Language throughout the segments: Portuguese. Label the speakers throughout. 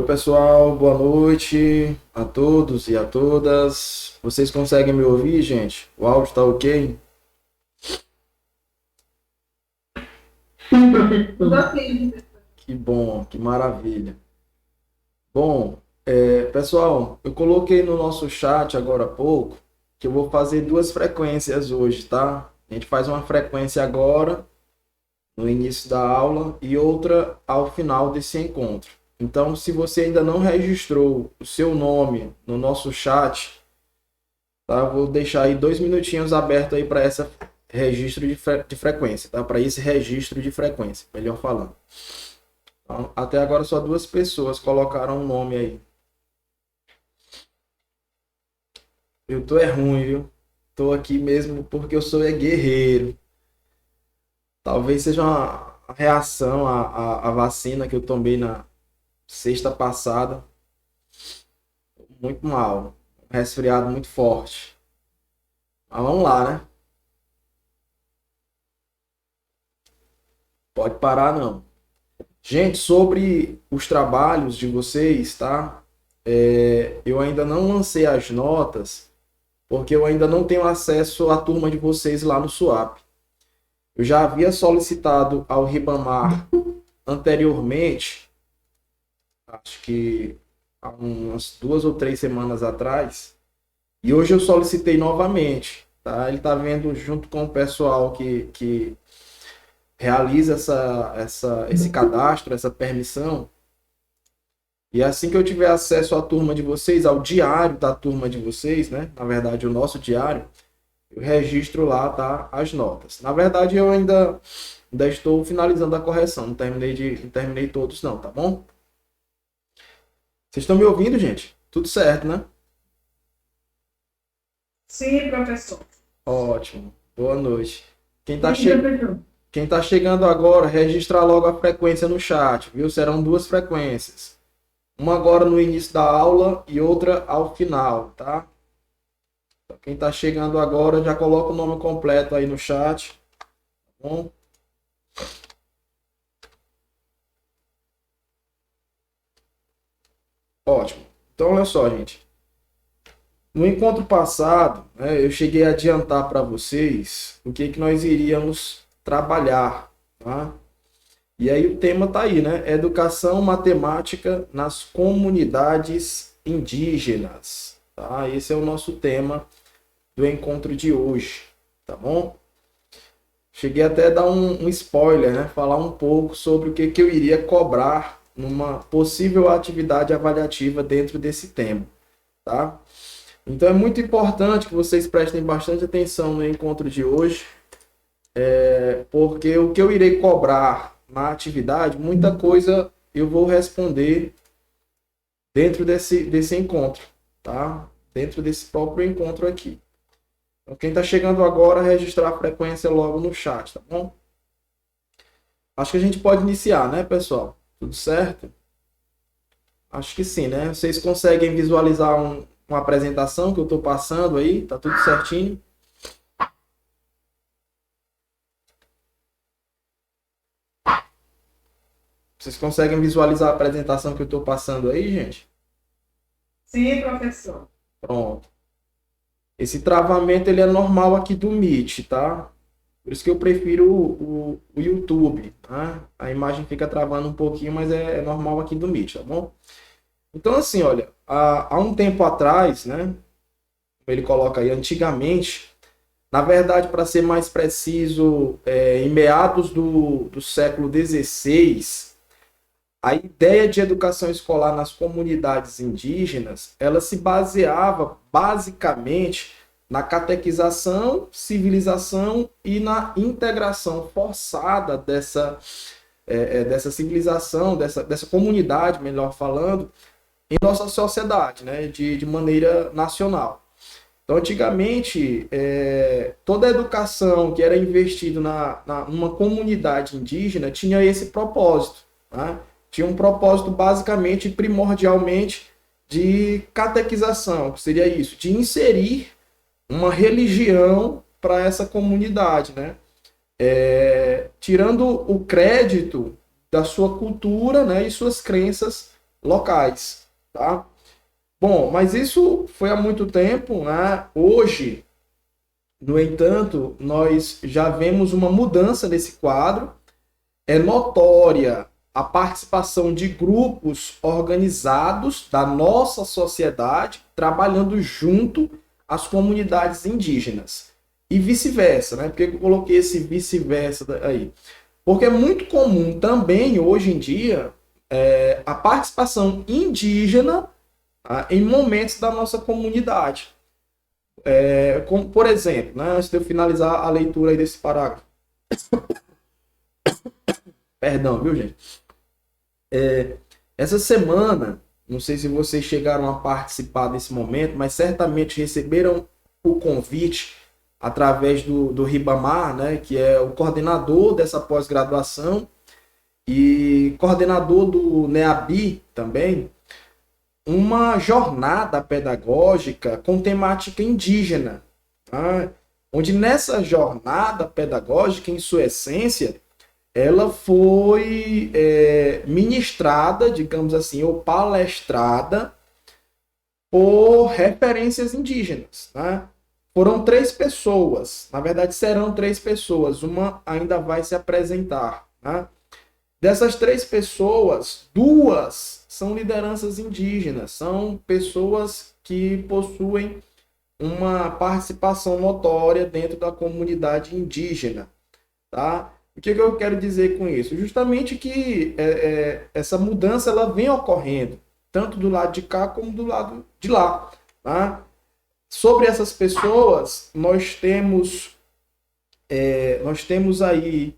Speaker 1: Pessoal, boa noite a todos e a todas. Vocês conseguem me ouvir, gente? O áudio tá ok? Que bom, que maravilha. Bom, pessoal, eu coloquei no nosso chat agora há pouco que eu vou fazer duas frequências hoje, tá? A gente faz uma frequência agora, no início da aula, e outra ao final desse encontro. Então, se você ainda não registrou o seu nome no nosso chat, tá? Eu vou deixar aí 2 minutinhos aberto aí para esse registro de frequência, tá? Para esse registro de frequência, melhor falando. Então, até agora só 2 pessoas colocaram o nome aí. Eu tô ruim, viu? Tô aqui mesmo porque eu sou guerreiro. Talvez seja uma reação à vacina que eu tomei na sexta passada. Muito mal. Um resfriado muito forte. Mas vamos lá, né? Pode parar, não. Gente, sobre os trabalhos de vocês, tá? Eu ainda não lancei as notas, porque eu ainda não tenho acesso à turma de vocês lá no SUAP. Eu já havia solicitado ao Ribamar anteriormente, acho que há umas 2 ou 3 semanas atrás, e hoje eu solicitei novamente, tá? Ele está vendo junto com o pessoal que realiza esse cadastro, essa permissão. E assim que eu tiver acesso à turma de vocês, ao diário da turma de vocês, né? Na verdade, o nosso diário, eu registro lá, tá? As notas. Na verdade, eu ainda estou finalizando a correção. Não terminei todos, não, tá bom? Vocês estão me ouvindo, gente? Tudo certo, né?
Speaker 2: Sim, professor.
Speaker 1: Ótimo. Boa noite. Quem tá chegando agora, registrar logo a frequência no chat, viu? Serão 2 frequências. Uma agora no início da aula e outra ao final, tá? Então, quem tá chegando agora, já coloca o nome completo aí no chat. Tá bom? Ótimo. Então, olha só, gente. No encontro passado, né, eu cheguei a adiantar para vocês o que nós iríamos trabalhar, tá? E aí o tema tá aí, né? Educação matemática nas comunidades indígenas, tá? Esse é o nosso tema do encontro de hoje, tá bom? Cheguei até a dar um spoiler, né? Falar um pouco sobre o que eu iria cobrar numa possível atividade avaliativa dentro desse tema, tá? Então é muito importante que vocês prestem bastante atenção no encontro de hoje, porque o que eu irei cobrar na atividade, muita coisa eu vou responder dentro desse encontro, tá? Dentro desse próprio encontro aqui. Então, quem está chegando agora, registrar a frequência logo no chat, tá bom? Acho que a gente pode iniciar, né, pessoal? Tudo certo? Acho que sim, né? Vocês conseguem visualizar uma apresentação que eu estou passando aí? Tá tudo certinho? Vocês conseguem visualizar a apresentação que eu estou passando aí, gente?
Speaker 2: Sim, professor.
Speaker 1: Pronto. Esse travamento ele é normal aqui do Meet, tá? Por isso que eu prefiro o YouTube, tá? A imagem fica travando um pouquinho, mas é normal aqui do Meet, tá bom? Então, assim, olha, há um tempo atrás, né? Ele coloca aí, antigamente, na verdade, para ser mais preciso, em meados do século XVI, a ideia de educação escolar nas comunidades indígenas, ela se baseava basicamente na catequização, civilização e na integração forçada dessa civilização, dessa comunidade, melhor falando, em nossa sociedade, né, de maneira nacional. Então, antigamente, toda a educação que era investida numa comunidade indígena tinha esse propósito, né? Tinha um propósito basicamente, primordialmente, de catequização, que seria isso, de inserir uma religião para essa comunidade, né? Tirando o crédito da sua cultura, né, e suas crenças locais, tá? Bom, mas isso foi há muito tempo, né? Hoje, no entanto, nós já vemos uma mudança nesse quadro. É notória a participação de grupos organizados da nossa sociedade trabalhando junto às comunidades indígenas. E vice-versa, né? Por que eu coloquei esse vice-versa aí? Porque é muito comum também, hoje em dia, a participação indígena, tá, em momentos da nossa comunidade. Como, por exemplo, né, antes de eu finalizar a leitura aí desse parágrafo. Perdão, viu, gente? Essa semana, não sei se vocês chegaram a participar desse momento, mas certamente receberam o convite através do Ribamar, né, que é o coordenador dessa pós-graduação e coordenador do NEABI também, uma jornada pedagógica com temática indígena, tá? Onde nessa jornada pedagógica, em sua essência, ela foi ministrada, digamos assim, ou palestrada por referências indígenas, né? Foram 3 pessoas, na verdade serão 3 pessoas, uma ainda vai se apresentar, né? Dessas 3 pessoas, 2 são lideranças indígenas, são pessoas que possuem uma participação notória dentro da comunidade indígena, tá? O que eu quero dizer com isso? Justamente que essa mudança ela vem ocorrendo, tanto do lado de cá como do lado de lá, tá? Sobre essas pessoas, nós temos aí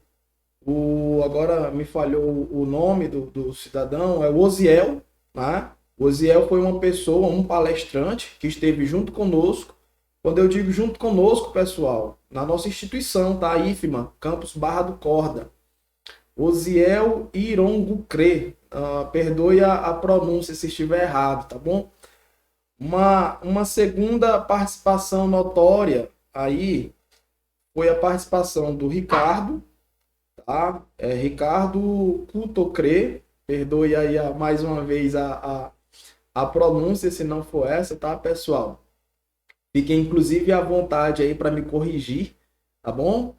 Speaker 1: agora me falhou o nome do cidadão, é o Osiel, né? O Osiel foi uma pessoa, um palestrante que esteve junto conosco. Quando eu digo junto conosco, pessoal, na nossa instituição, tá? IFMA, Campus Barra do Corda. Osiel Irongucre, perdoe a pronúncia se estiver errado, tá bom? Uma segunda participação notória aí foi a participação do Ricardo, tá? Ricardo Cutocre, perdoe aí mais uma vez a pronúncia se não for essa, tá, pessoal? Fiquem inclusive à vontade aí para me corrigir, tá bom?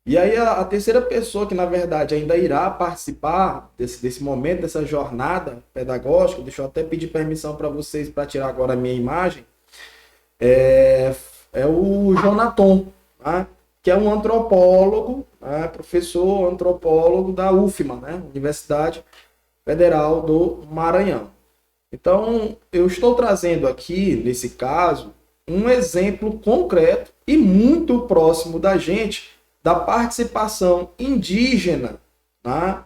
Speaker 1: E aí a terceira pessoa que na verdade ainda irá participar desse momento, dessa jornada pedagógica, deixa eu até pedir permissão para vocês para tirar agora a minha imagem, é o Jonaton, tá? Que é um antropólogo, né, professor antropólogo da UFMA, né, Universidade Federal do Maranhão. Então, eu estou trazendo aqui, nesse caso, um exemplo concreto e muito próximo da gente, da participação indígena, né,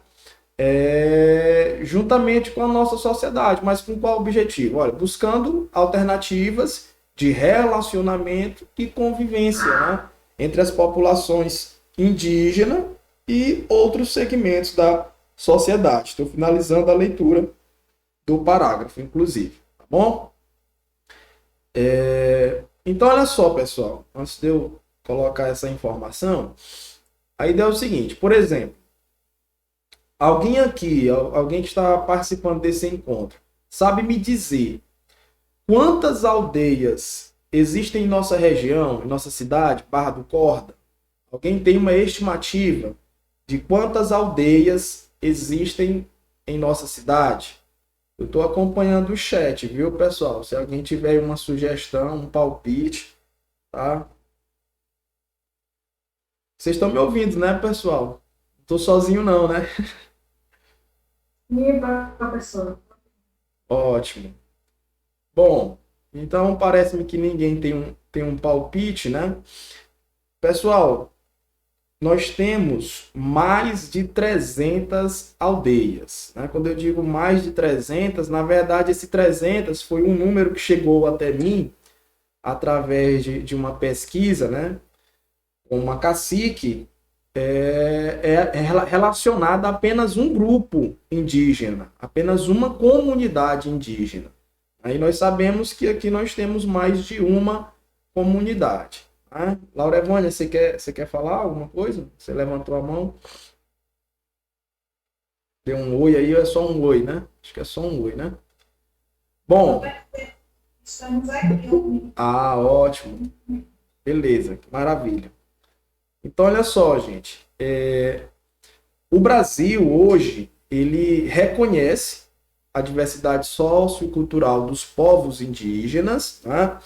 Speaker 1: juntamente com a nossa sociedade. Mas com qual objetivo? Olha, buscando alternativas de relacionamento e convivência, né, entre as populações indígenas e outros segmentos da sociedade. Estou finalizando a leitura do parágrafo, inclusive, tá bom? Então, olha só, pessoal, antes de eu colocar essa informação, a ideia é o seguinte, por exemplo, alguém aqui, alguém que está participando desse encontro, sabe me dizer quantas aldeias existem em nossa região, em nossa cidade, Barra do Corda? Alguém tem uma estimativa de quantas aldeias existem em nossa cidade? Eu estou acompanhando o chat, viu, pessoal? Se alguém tiver uma sugestão, um palpite, tá? Vocês estão me ouvindo, né, pessoal? Não estou sozinho não, né?
Speaker 2: Sim, professor.
Speaker 1: Ótimo. Bom, então parece-me que ninguém tem um palpite, né? Pessoal, nós temos mais de 300 aldeias, né? Quando eu digo mais de 300, na verdade esse 300 foi um número que chegou até mim através de uma pesquisa, né? Uma cacique relacionada a apenas um grupo indígena, apenas uma comunidade indígena. Aí nós sabemos que aqui nós temos mais de uma comunidade. Tá? Laura Evânia, você quer falar alguma coisa? Você levantou a mão. Deu um oi aí, ou é só um oi, né? Acho que é só um oi, né? Bom,
Speaker 2: Estamos aqui.
Speaker 1: ótimo. Beleza, que maravilha. Então, olha só, gente. O Brasil, hoje, ele reconhece a diversidade sociocultural dos povos indígenas, né?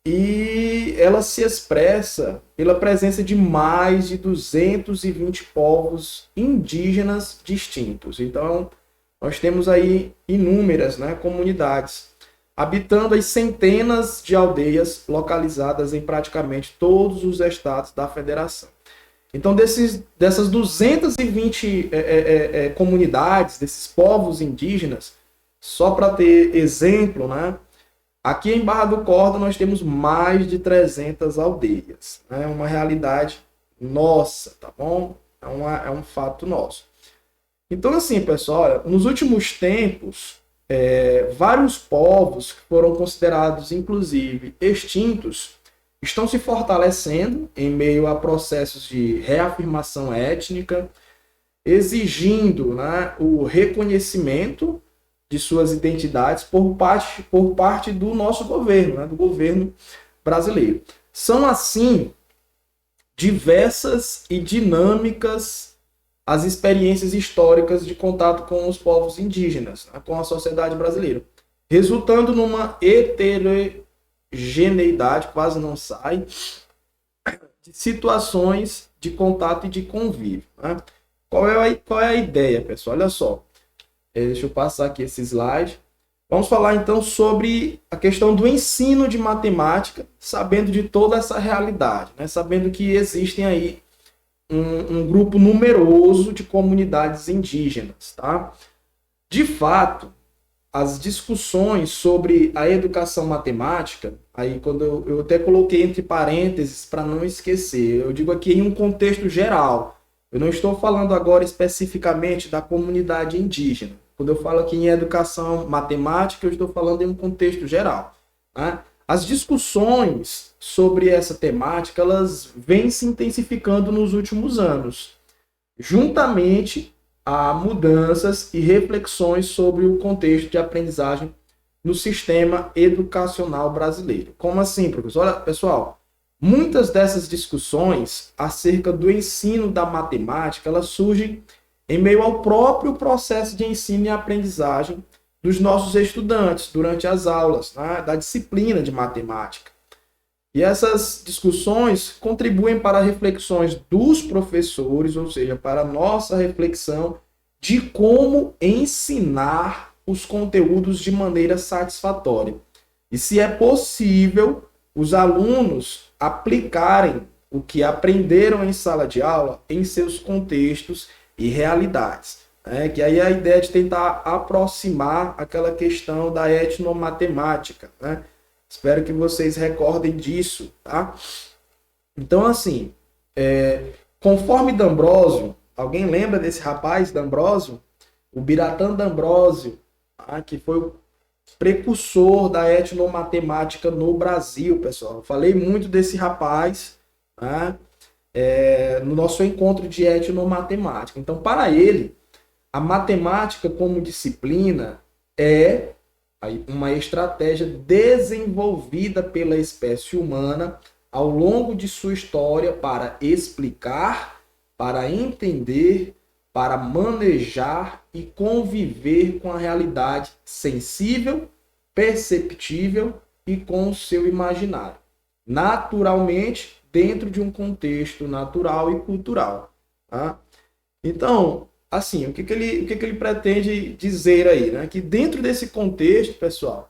Speaker 1: E ela se expressa pela presença de mais de 220 povos indígenas distintos. Então, nós temos aí inúmeras, né, comunidades, habitando as centenas de aldeias localizadas em praticamente todos os estados da federação. Então, dessas 220 comunidades, desses povos indígenas, só para ter exemplo, né, aqui em Barra do Corda nós temos mais de 300 aldeias. É uma realidade nossa, tá bom? É um fato nosso. Então, assim, pessoal, nos últimos tempos, vários povos que foram considerados, inclusive, extintos, estão se fortalecendo em meio a processos de reafirmação étnica, exigindo, né, o reconhecimento de suas identidades por parte do nosso governo, né, do governo brasileiro. São, assim, diversas e dinâmicas as experiências históricas de contato com os povos indígenas, né, com a sociedade brasileira, resultando numa heterogeneidade, quase não sai, de situações de contato e de convívio. Né? Qual é a ideia, pessoal? Olha só. Deixa eu passar aqui esse slide. Vamos falar então sobre a questão do ensino de matemática, sabendo de toda essa realidade, né? Sabendo que existem aí um grupo numeroso de comunidades indígenas. Tá? De fato, as discussões sobre a educação matemática, aí quando eu até coloquei entre parênteses para não esquecer, eu digo aqui em um contexto geral. Eu não estou falando agora especificamente da comunidade indígena. Quando eu falo aqui em educação matemática, eu estou falando em um contexto geral. Né? As discussões sobre essa temática, elas vêm se intensificando nos últimos anos, juntamente a mudanças e reflexões sobre o contexto de aprendizagem no sistema educacional brasileiro. Como assim, professor? Olha, pessoal, muitas dessas discussões acerca do ensino da matemática, elas surgem em meio ao próprio processo de ensino e aprendizagem dos nossos estudantes durante as aulas, né, da disciplina de matemática. E essas discussões contribuem para reflexões dos professores, ou seja, para a nossa reflexão de como ensinar os conteúdos de maneira satisfatória. E se é possível os alunos aplicarem o que aprenderam em sala de aula em seus contextos e realidades. Que aí é a ideia de tentar aproximar aquela questão da etnomatemática, né? Espero que vocês recordem disso, tá? Então, assim, conforme D'Ambrosio, alguém lembra desse rapaz, D'Ambrosio? O Biratã D'Ambrosio, tá? Que foi o precursor da etnomatemática no Brasil, pessoal. Eu falei muito desse rapaz, tá? No nosso encontro de etnomatemática. Então, para ele, a matemática como disciplina é uma estratégia desenvolvida pela espécie humana ao longo de sua história para explicar, para entender, para manejar e conviver com a realidade sensível, perceptível e com o seu imaginário. Naturalmente, dentro de um contexto natural e cultural. Tá? Então, assim, o que ele pretende dizer aí? Né? Que dentro desse contexto, pessoal,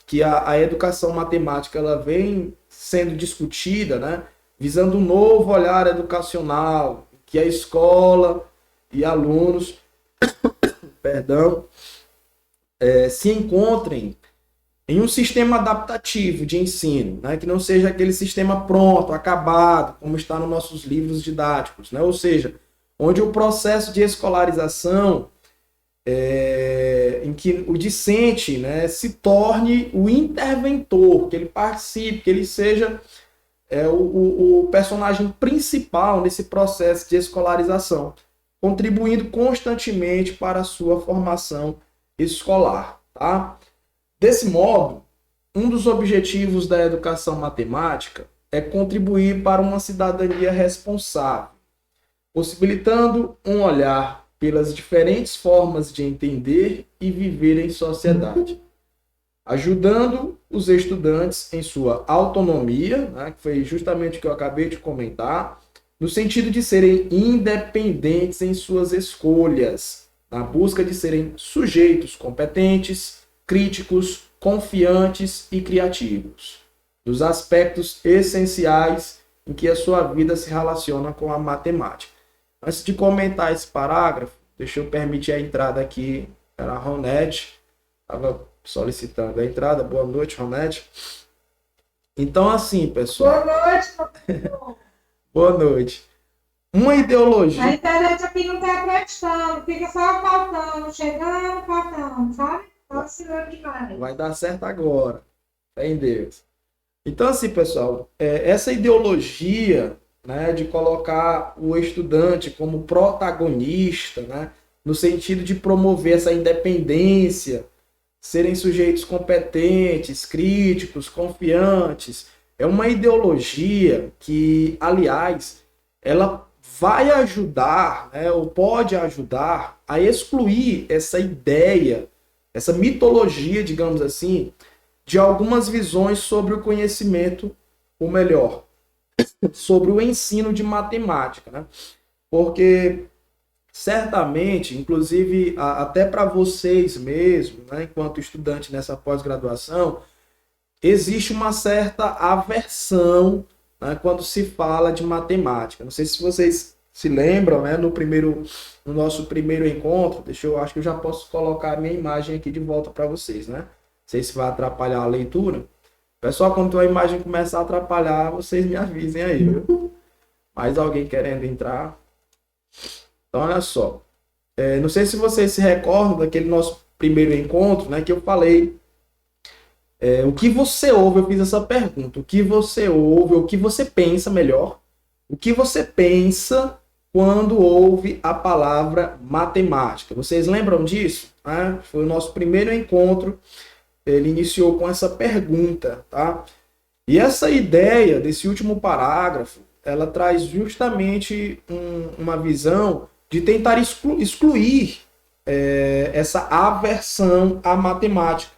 Speaker 1: que a educação matemática ela vem sendo discutida, né? Visando um novo olhar educacional, que a escola e alunos se encontrem em um sistema adaptativo de ensino, né? Que não seja aquele sistema pronto, acabado, como está nos nossos livros didáticos, né? Ou seja, onde o processo de escolarização, em que o discente, né, se torne o interventor, que ele participe, que ele seja o personagem principal nesse processo de escolarização, contribuindo constantemente para a sua formação escolar, tá? Desse modo, um dos objetivos da educação matemática é contribuir para uma cidadania responsável, possibilitando um olhar pelas diferentes formas de entender e viver em sociedade, ajudando os estudantes em sua autonomia, né, que foi justamente o que eu acabei de comentar, no sentido de serem independentes em suas escolhas, na busca de serem sujeitos competentes, críticos, confiantes e criativos, dos aspectos essenciais em que a sua vida se relaciona com a matemática. Antes de comentar esse parágrafo, deixa eu permitir a entrada aqui. Era a Ronete, estava solicitando a entrada. Boa noite, Ronete. Então, assim, pessoal.
Speaker 2: Boa noite,
Speaker 1: Boa noite. Uma ideologia.
Speaker 2: A internet aqui não está prestando, fica só faltando, chegando, faltando, sabe? Oscilando demais.
Speaker 1: Vai dar certo agora. Fé em Deus. Então, assim, pessoal, essa ideologia, né, de colocar o estudante como protagonista, né, no sentido de promover essa independência, serem sujeitos competentes, críticos, confiantes, é uma ideologia que, aliás, ela vai ajudar, né, ou pode ajudar a excluir essa ideia, essa mitologia, digamos assim, de algumas visões sobre o conhecimento, ou melhor, sobre o ensino de matemática, né? Porque certamente, inclusive até para vocês mesmos, né, enquanto estudante nessa pós-graduação, existe uma certa aversão, né, quando se fala de matemática. Não sei se vocês se lembram, né, no nosso primeiro encontro, acho que eu já posso colocar a minha imagem aqui de volta para vocês, né? Não sei se vai atrapalhar a leitura. Pessoal, quando a imagem começar a atrapalhar, vocês me avisem aí, viu? Mais alguém querendo entrar? Então, olha só. Não sei se vocês se recordam daquele nosso primeiro encontro, né, que eu falei. O que você ouve, eu fiz essa pergunta. O que você ouve, o que você pensa, melhor. O que você pensa quando ouve a palavra matemática? Vocês lembram disso? Foi o nosso primeiro encontro. Ele iniciou com essa pergunta, tá? E essa ideia desse último parágrafo, ela traz justamente uma visão de tentar excluir essa aversão à matemática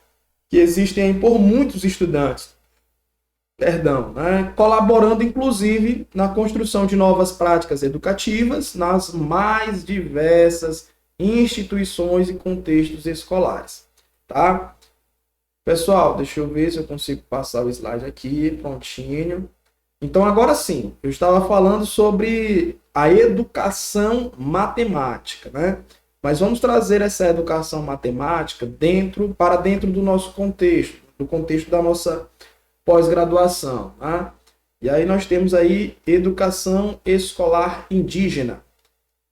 Speaker 1: que existe aí por muitos estudantes, né? Colaborando inclusive na construção de novas práticas educativas nas mais diversas instituições e contextos escolares, tá? Pessoal, deixa eu ver se eu consigo passar o slide aqui, prontinho. Então, agora sim, eu estava falando sobre a educação matemática, né? Mas vamos trazer essa educação matemática para dentro do nosso contexto, do contexto da nossa pós-graduação, tá? E aí nós temos aí educação escolar indígena.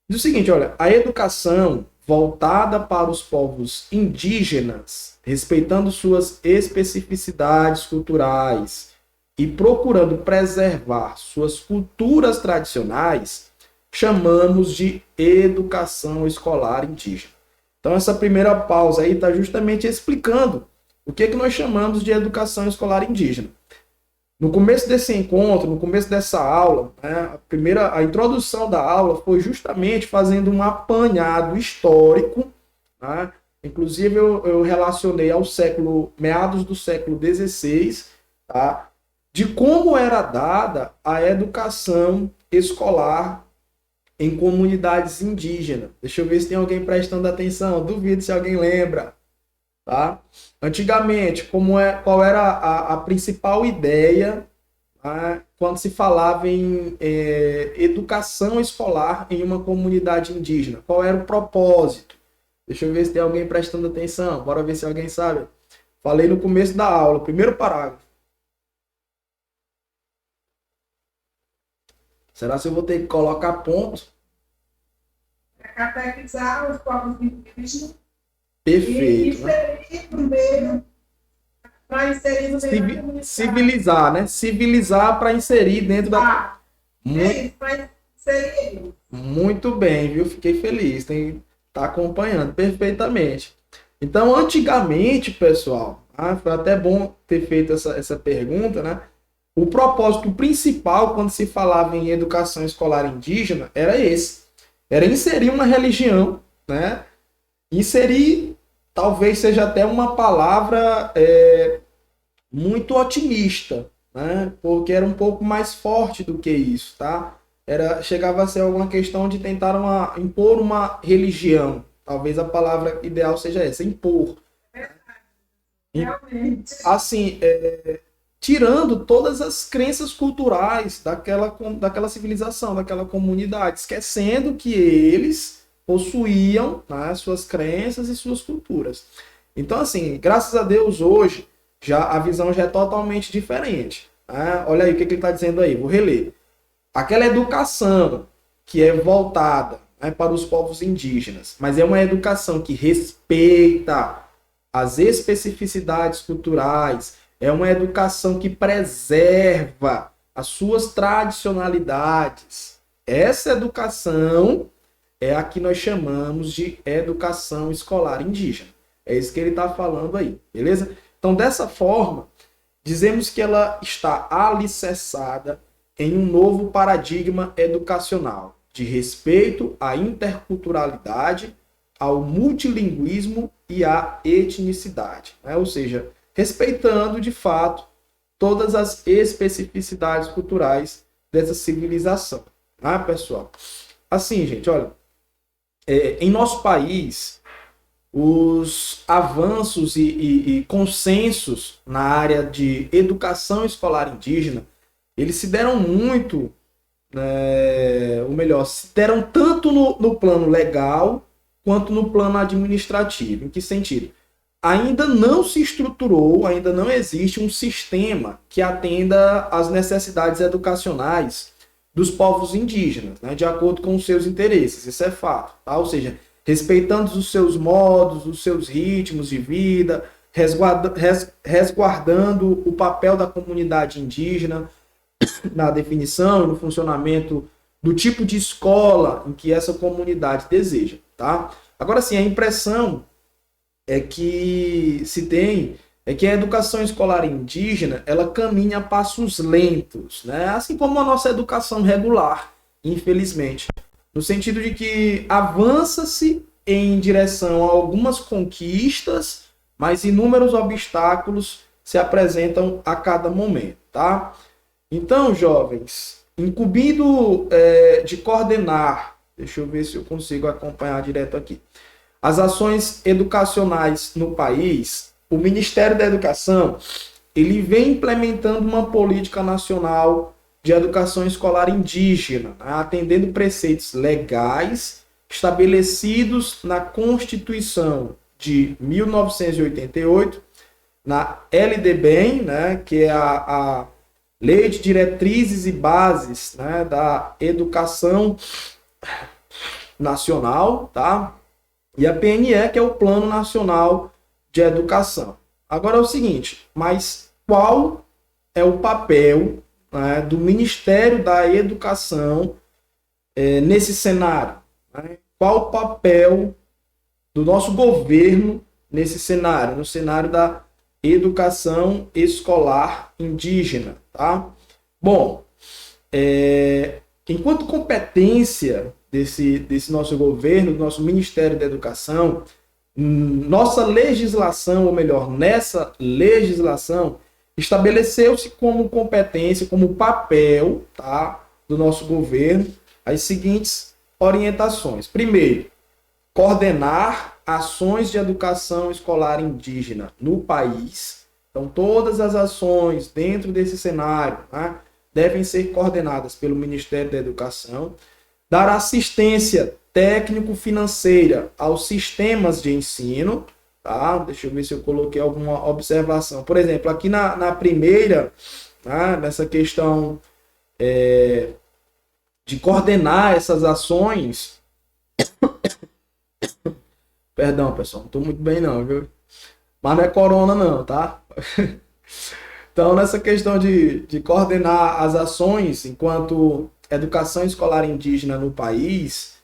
Speaker 1: Diz o seguinte, olha, a educação voltada para os povos indígenas, respeitando suas especificidades culturais e procurando preservar suas culturas tradicionais, chamamos de educação escolar indígena. Então, essa primeira pausa aí está justamente explicando o que nós chamamos de educação escolar indígena. No começo desse encontro, no começo dessa aula, né, a introdução da aula foi justamente fazendo um apanhado histórico, né? Inclusive eu relacionei ao meados do século XVI, tá? De como era dada a educação escolar em comunidades indígenas. Deixa eu ver se tem alguém prestando atenção. Duvido se alguém lembra. Tá? Antigamente, qual era a principal ideia, tá, quando se falava em educação escolar em uma comunidade indígena? Qual era o propósito? Deixa eu ver se tem alguém prestando atenção. Bora ver se alguém sabe. Falei no começo da aula, primeiro parágrafo. Será que eu vou ter que colocar ponto?
Speaker 2: Catequizar os povos indígenas.
Speaker 1: Perfeito.
Speaker 2: Para inserir no meio da comunidade.
Speaker 1: Civilizar, né? Civilizar para inserir dentro da...
Speaker 2: Para inserir.
Speaker 1: muito bem, viu? Fiquei feliz, tá acompanhando perfeitamente. Então, antigamente, pessoal, foi até bom ter feito essa pergunta, né? O propósito principal, quando se falava em educação escolar indígena, era esse. Era inserir uma religião, né? Inserir, talvez seja até uma palavra muito otimista, né? Porque era um pouco mais forte do que isso, tá? Chegava a ser alguma questão de tentar impor uma religião. Talvez a palavra ideal seja essa, impor.
Speaker 2: Realmente.
Speaker 1: Assim, tirando todas as crenças culturais daquela civilização, daquela comunidade, esquecendo que eles possuíam, né, suas crenças e suas culturas. Então, assim, graças a Deus, hoje, a visão já é totalmente diferente. Né? Olha aí o que ele está dizendo aí, vou reler. Aquela educação que é voltada, né, para os povos indígenas, mas é uma educação que respeita as especificidades culturais, é uma educação que preserva as suas tradicionalidades. Essa educação é a que nós chamamos de educação escolar indígena. É isso que ele está falando aí, beleza? Então, dessa forma, dizemos que ela está alicerçada em um novo paradigma educacional de respeito à interculturalidade, ao multilinguismo e à etnicidade, né? Ou seja, respeitando de fato todas as especificidades culturais dessa civilização, tá, pessoal? Assim, gente, olha, em nosso país, os avanços e consensos na área de educação escolar indígena, eles se deram muito, ou melhor, se deram tanto no plano legal quanto no plano administrativo. Em que sentido? Ainda não se estruturou, ainda não existe um sistema que atenda às necessidades educacionais dos povos indígenas, né, de acordo com os seus interesses. Isso é fato, tá? Ou seja, respeitando os seus modos, os seus ritmos de vida, resguardando o papel da comunidade indígena na definição e no funcionamento do tipo de escola em que essa comunidade deseja, tá? Agora sim, a impressão que se tem é que a educação escolar indígena, ela caminha a passos lentos, né? Assim como a nossa educação regular, infelizmente. No sentido de que avança-se em direção a algumas conquistas, mas inúmeros obstáculos se apresentam a cada momento, tá? Então, jovens, incumbido de coordenar, deixa eu ver se eu consigo acompanhar direto aqui, as ações educacionais no país, o Ministério da Educação, ele vem implementando uma política nacional de educação escolar indígena, né, atendendo preceitos legais estabelecidos na Constituição de 1988, na LDBEM, né, que é a Lei de Diretrizes e Bases, né, da Educação Nacional, tá? E a PNE, que é o Plano Nacional de Educação. Agora é o seguinte, mas qual é o papel, né, do Ministério da Educação nesse cenário? Né? Qual o papel do nosso governo nesse cenário, no cenário da educação escolar indígena, tá? Bom, enquanto competência desse nosso governo, do nosso Ministério da Educação, nossa legislação, ou melhor, nessa legislação, estabeleceu-se como competência, como papel, tá, do nosso governo, as seguintes orientações. Primeiro, coordenar ações de educação escolar indígena no país. Então, todas as ações dentro desse cenário, né, devem ser coordenadas pelo Ministério da Educação. Dar assistência técnico-financeira aos sistemas de ensino. Tá? Deixa eu ver se eu coloquei alguma observação. Por exemplo, aqui na primeira, tá, nessa questão de coordenar essas ações. Perdão, pessoal, não estou muito bem não, viu? Mas não é corona não, tá? Então, nessa questão de coordenar as ações enquanto educação escolar indígena no país,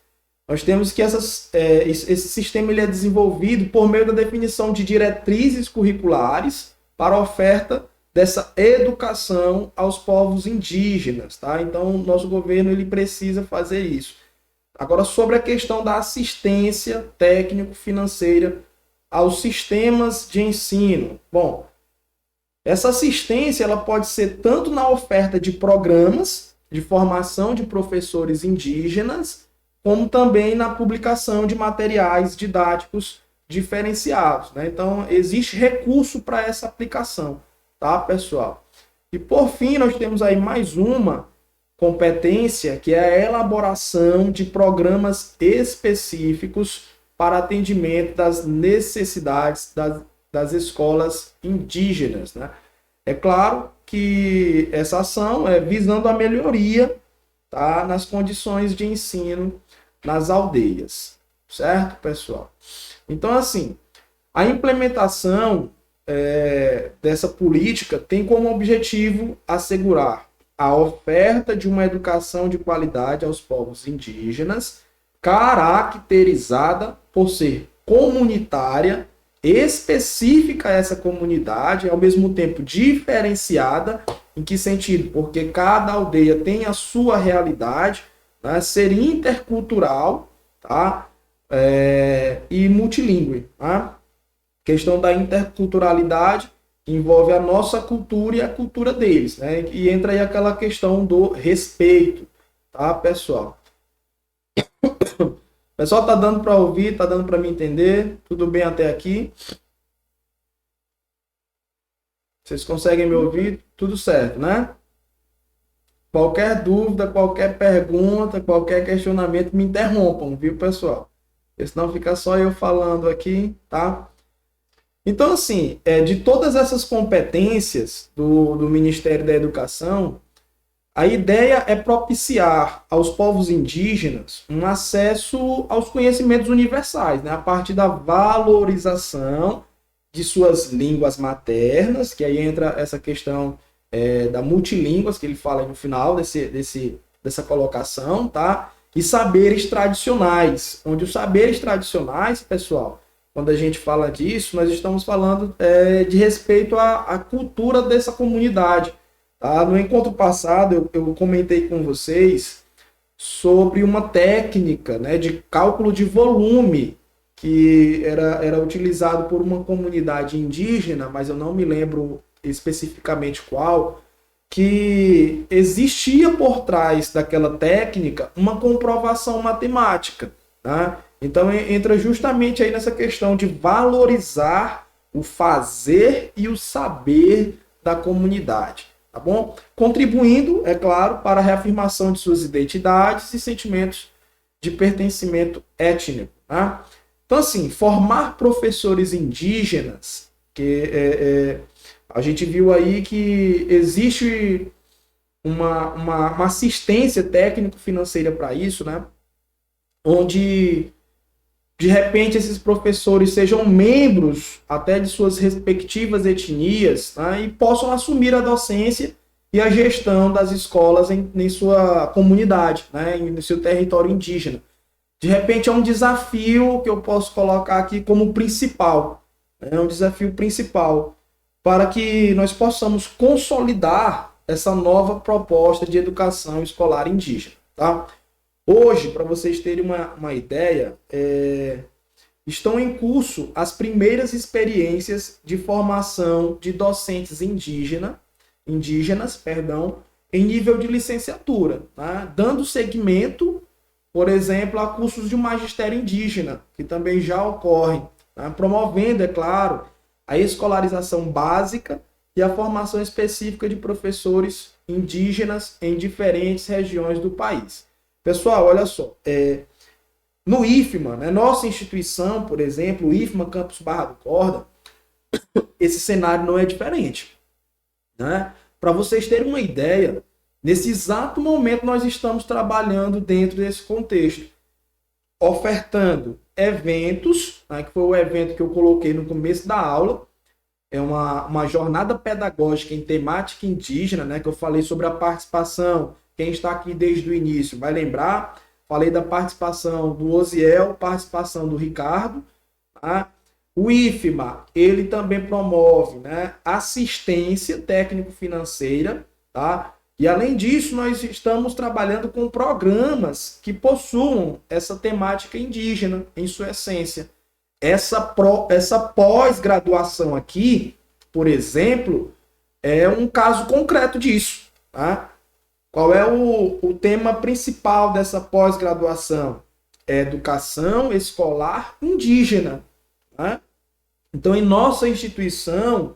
Speaker 1: Nós temos que esse sistema ele é desenvolvido por meio da definição de diretrizes curriculares para a oferta dessa educação aos povos indígenas, tá? Então, o nosso governo ele precisa fazer isso. Agora, sobre a questão da assistência técnico-financeira aos sistemas de ensino. Bom, essa assistência ela pode ser tanto na oferta de programas de formação de professores indígenas, como também na publicação de materiais didáticos diferenciados, né? Então, existe recurso para essa aplicação, tá, pessoal? E, por fim, nós temos aí mais uma competência, que é a elaboração de programas específicos para atendimento das necessidades das escolas indígenas, né? É claro que essa ação é visando a melhoria, tá, nas condições de ensino nas aldeias, certo, pessoal? Então, assim, a implementação dessa política tem como objetivo assegurar a oferta de uma educação de qualidade aos povos indígenas, caracterizada por ser comunitária, específica a essa comunidade, ao mesmo tempo diferenciada. Em que sentido? Porque cada aldeia tem a sua realidade, né? Ser intercultural, tá? E multilingüe. Tá? Questão da interculturalidade envolve a nossa cultura e a cultura deles, né? E entra aí aquela questão do respeito, tá, pessoal? Pessoal, tá dando para ouvir, tá dando para me entender? Tudo bem até aqui? Vocês conseguem me ouvir? Tudo certo, né? Qualquer dúvida, qualquer pergunta, qualquer questionamento, me interrompam, viu, pessoal? Porque senão fica só eu falando aqui, tá? Então, assim, de todas essas competências do Ministério da Educação, a ideia é propiciar aos povos indígenas um acesso aos conhecimentos universais, né? A partir da valorização de suas línguas maternas, que aí entra essa questão da multilínguas, que ele fala aí no final dessa colocação, tá? E saberes tradicionais, onde os saberes tradicionais, pessoal, quando a gente fala disso, nós estamos falando de respeito à cultura dessa comunidade. Tá? No encontro passado, eu comentei com vocês sobre uma técnica, né, de cálculo de volume que era utilizado por uma comunidade indígena, mas eu não me lembro especificamente qual, que existia por trás daquela técnica uma comprovação matemática. Tá? Então entra justamente aí nessa questão de valorizar o fazer e o saber da comunidade. Tá bom? Contribuindo, é claro, para a reafirmação de suas identidades e sentimentos de pertencimento étnico. Tá? Então, assim, formar professores indígenas, que a gente viu aí que existe uma assistência técnico-financeira para isso, né? Onde, de repente, esses professores sejam membros até de suas respectivas etnias, né? E possam assumir a docência e a gestão das escolas em sua comunidade, né? No seu território indígena. De repente é um desafio que eu posso colocar aqui como principal. É um desafio principal para que nós possamos consolidar essa nova proposta de educação escolar indígena. Tá? Hoje, para vocês terem uma ideia, estão em curso as primeiras experiências de formação de docentes indígenas, em nível de licenciatura, tá? Dando seguimento, por exemplo, a cursos de magistério indígena, que também já ocorrem, tá? Promovendo, é claro, a escolarização básica e a formação específica de professores indígenas em diferentes regiões do país. Pessoal, olha só, no IFMA, né, nossa instituição, por exemplo, o IFMA Campus Barra do Corda, esse cenário não é diferente. Né? Para vocês terem uma ideia, nesse exato momento nós estamos trabalhando dentro desse contexto, ofertando eventos, né, que foi o evento que eu coloquei no começo da aula, é uma jornada pedagógica em temática indígena, né, que eu falei sobre a participação. Quem está aqui desde o início vai lembrar falei da participação do Osiel, participação do Ricardo, tá? O IFMA, ele também promove, né, assistência técnico-financeira, tá? E além disso, nós estamos trabalhando com programas que possuam essa temática indígena em sua essência. Essa pós-graduação aqui, por exemplo, é um caso concreto disso, tá? Qual é o tema principal dessa pós-graduação? É educação escolar indígena, tá? Então, em nossa instituição,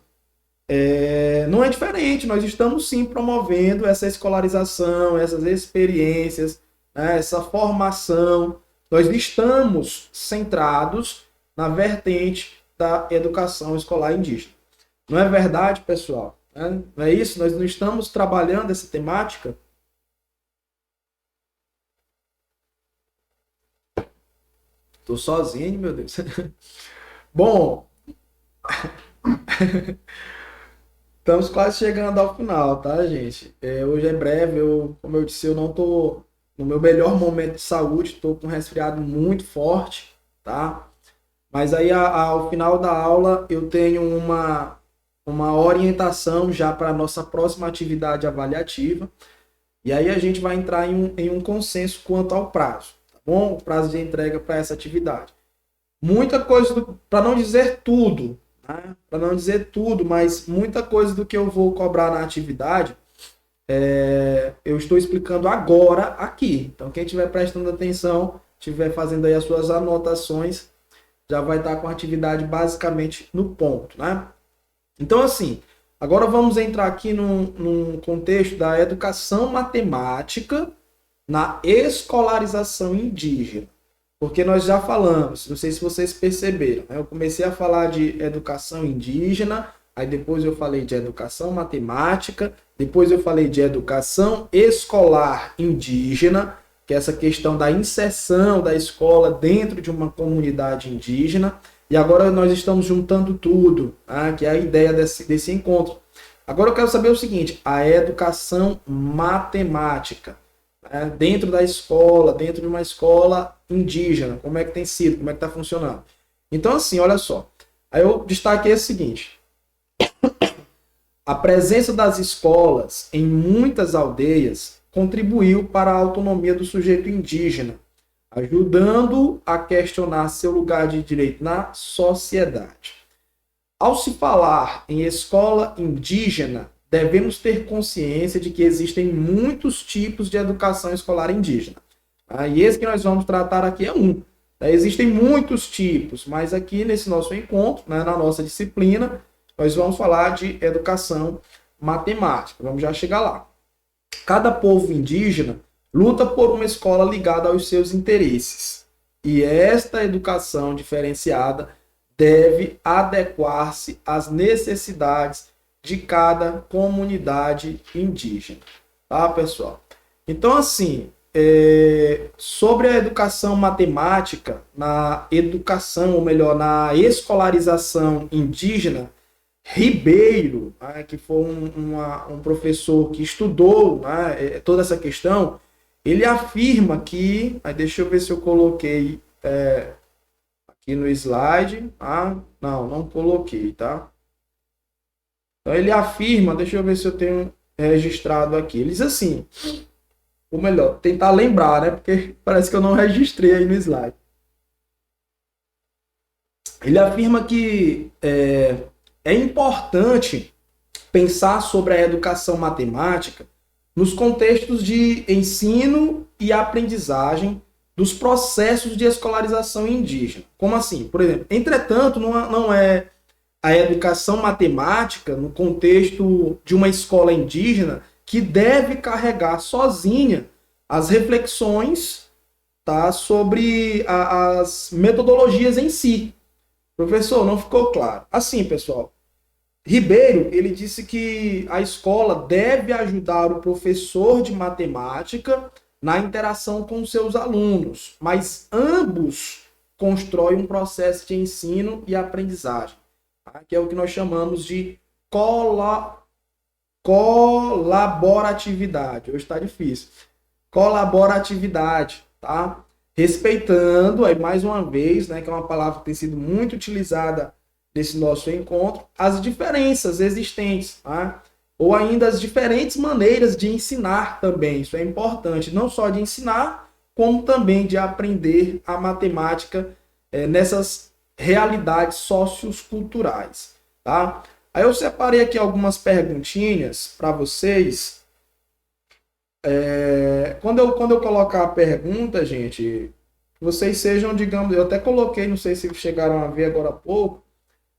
Speaker 1: não é diferente. Nós estamos sim promovendo essa escolarização, essas experiências, né, essa formação. Nós estamos centrados na vertente da educação escolar indígena. Não é verdade, pessoal? Não é isso? Nós não estamos trabalhando essa temática? Estou sozinho, meu Deus. Bom, estamos quase chegando ao final, tá, gente? Hoje é breve, como eu disse, eu não estou no meu melhor momento de saúde, estou com um resfriado muito forte, tá? Mas aí ao final da aula eu tenho uma orientação já para a nossa próxima atividade avaliativa, e aí a gente vai entrar em um consenso quanto ao prazo, tá bom? O prazo de entrega para essa atividade. Muita coisa, para não dizer tudo, né? Para não dizer tudo, mas muita coisa do que eu vou cobrar na atividade, eu estou explicando agora aqui. Então, quem estiver prestando atenção, estiver fazendo aí as suas anotações, já vai estar com a atividade basicamente no ponto, né? Então, assim, agora vamos entrar aqui num contexto da educação matemática na escolarização indígena. Porque nós já falamos, não sei se vocês perceberam, né? Eu comecei a falar de educação indígena, aí depois eu falei de educação matemática, depois eu falei de educação escolar indígena, que é essa questão da inserção da escola dentro de uma comunidade indígena, e agora nós estamos juntando tudo, tá? Que é a ideia desse encontro. Agora eu quero saber o seguinte, a educação matemática, né? Dentro da escola, dentro de uma escola indígena, como é que tem sido, como é que está funcionando. Então, assim, olha só, aí eu destaquei o seguinte, a presença das escolas em muitas aldeias contribuiu para a autonomia do sujeito indígena, ajudando a questionar seu lugar de direito na sociedade. Ao se falar em escola indígena, devemos ter consciência de que existem muitos tipos de educação escolar indígena. E esse que nós vamos tratar aqui é um. Existem muitos tipos, mas aqui nesse nosso encontro, né, na nossa disciplina, nós vamos falar de educação matemática. Vamos já chegar lá. Cada povo indígena luta por uma escola ligada aos seus interesses. E esta educação diferenciada deve adequar-se às necessidades de cada comunidade indígena. Tá, pessoal? Então, assim, sobre a educação matemática, na educação, ou melhor, na escolarização indígena, Ribeiro, né, que foi um professor que estudou, né, toda essa questão, ele afirma que, deixa eu ver se eu coloquei aqui no slide, não coloquei, tá? Então ele afirma, deixa eu ver se eu tenho registrado aqui, ele diz assim, ou melhor, tentar lembrar, né, porque parece que eu não registrei aí no slide. Ele afirma que é importante pensar sobre a educação matemática nos contextos de ensino e aprendizagem dos processos de escolarização indígena. Como assim? Por exemplo, entretanto, não é a educação matemática no contexto de uma escola indígena que deve carregar sozinha as reflexões, tá, sobre as metodologias em si. Professor, não ficou claro. Assim, pessoal, Ribeiro, ele disse que a escola deve ajudar o professor de matemática na interação com seus alunos, mas ambos constroem um processo de ensino e aprendizagem, tá? Que é o que nós chamamos de colaboratividade. Hoje está difícil. Colaboratividade, tá? Respeitando, aí mais uma vez, né, que é uma palavra que tem sido muito utilizada nesse nosso encontro, as diferenças existentes, tá? Ou ainda as diferentes maneiras de ensinar também. Isso é importante, não só de ensinar, como também de aprender a matemática nessas realidades socioculturais, tá? Aí eu separei aqui algumas perguntinhas para vocês. Quando eu colocar a pergunta, gente, vocês sejam, digamos, eu até coloquei, não sei se chegaram a ver agora há pouco,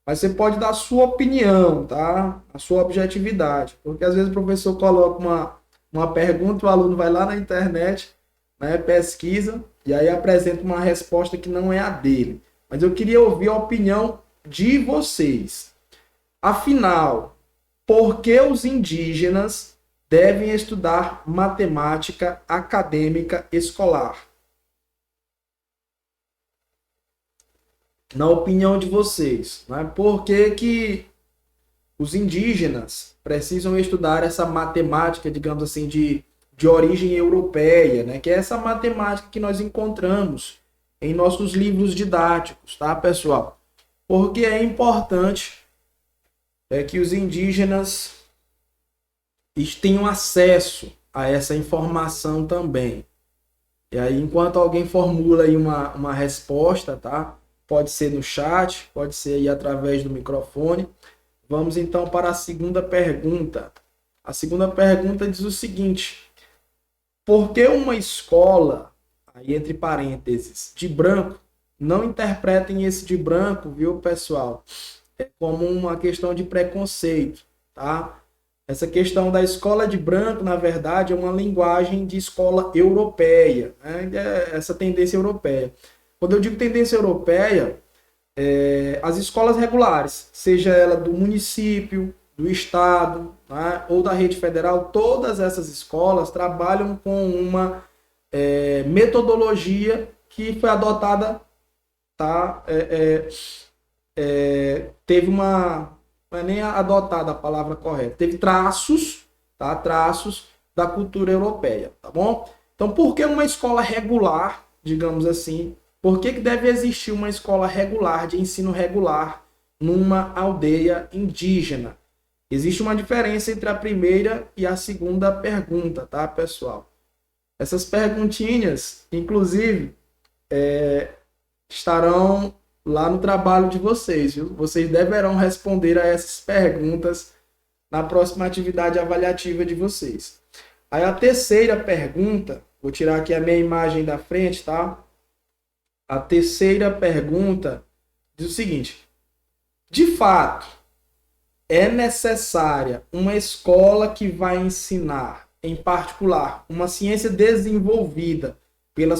Speaker 1: mas você pode dar a sua opinião, tá? A sua objetividade. Porque às vezes o professor coloca uma pergunta, o aluno vai lá na internet, né, pesquisa, e aí apresenta uma resposta que não é a dele. Mas eu queria ouvir a opinião de vocês. Afinal, por que os indígenas devem estudar matemática acadêmica escolar? Na opinião de vocês, né? Por que os indígenas precisam estudar essa matemática, digamos assim, de origem europeia, né? Que é essa matemática que nós encontramos em nossos livros didáticos, tá, pessoal? Porque é importante que os indígenas tenham acesso a essa informação também. E aí, enquanto alguém formula aí uma resposta, tá? Pode ser no chat, pode ser aí através do microfone. Vamos então para a segunda pergunta. A segunda pergunta diz o seguinte: por que uma escola, aí entre parênteses, de branco, não interpretem esse de branco, viu, pessoal? É como uma questão de preconceito, tá? Essa questão da escola de branco, na verdade, é uma linguagem de escola europeia, né? Essa tendência europeia. Quando eu digo tendência europeia, as escolas regulares, seja ela do município, do estado, né, ou da rede federal, todas essas escolas trabalham com uma metodologia que foi adotada, tá? Teve uma, não é nem adotada a palavra correta, teve traços, tá? Traços da cultura europeia, tá bom? Então, por que uma escola regular, digamos assim, por que deve existir uma escola regular, de ensino regular, numa aldeia indígena? Existe uma diferença entre a primeira e a segunda pergunta, tá, pessoal? Essas perguntinhas, inclusive, estarão lá no trabalho de vocês, viu? Vocês deverão responder a essas perguntas na próxima atividade avaliativa de vocês. Aí a terceira pergunta, vou tirar aqui a minha imagem da frente, tá? A terceira pergunta diz o seguinte: de fato, é necessária uma escola que vai ensinar, em particular, uma ciência desenvolvida pela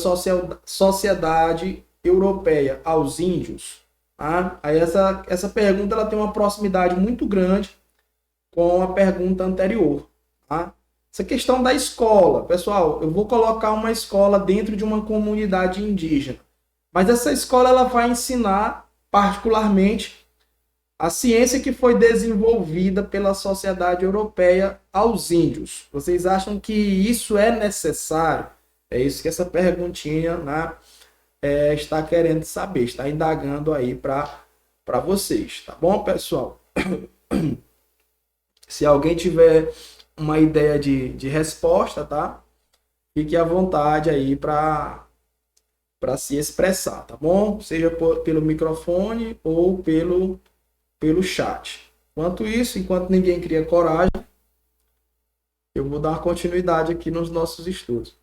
Speaker 1: sociedade europeia aos índios? Tá? Aí essa pergunta ela tem uma proximidade muito grande com a pergunta anterior. Tá? Essa questão da escola, pessoal, eu vou colocar uma escola dentro de uma comunidade indígena. Mas essa escola ela vai ensinar, particularmente, a ciência que foi desenvolvida pela sociedade europeia aos índios. Vocês acham que isso é necessário? É isso que essa perguntinha, né, está querendo saber, está indagando aí para vocês. Tá bom, pessoal? Se alguém tiver uma ideia de resposta, tá? Fique à vontade aí para se expressar, tá bom? Seja pelo microfone ou pelo chat. Enquanto ninguém cria coragem, eu vou dar continuidade aqui nos nossos estudos.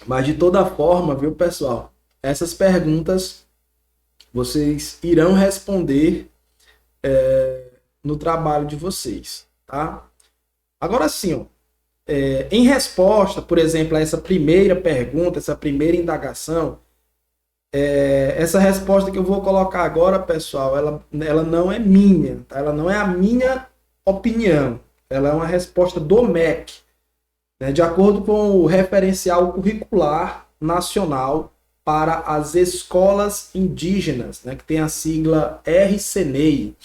Speaker 1: Mas de toda forma, viu, pessoal? Essas perguntas vocês irão responder no trabalho de vocês, tá? Agora sim, ó. Em resposta, por exemplo, a essa primeira pergunta, essa primeira indagação, essa resposta que eu vou colocar agora, pessoal, ela não é minha, tá? Ela não é a minha opinião, ela é uma resposta do MEC, né? De acordo com o referencial curricular nacional para as escolas indígenas, né? Que tem a sigla RCNEI.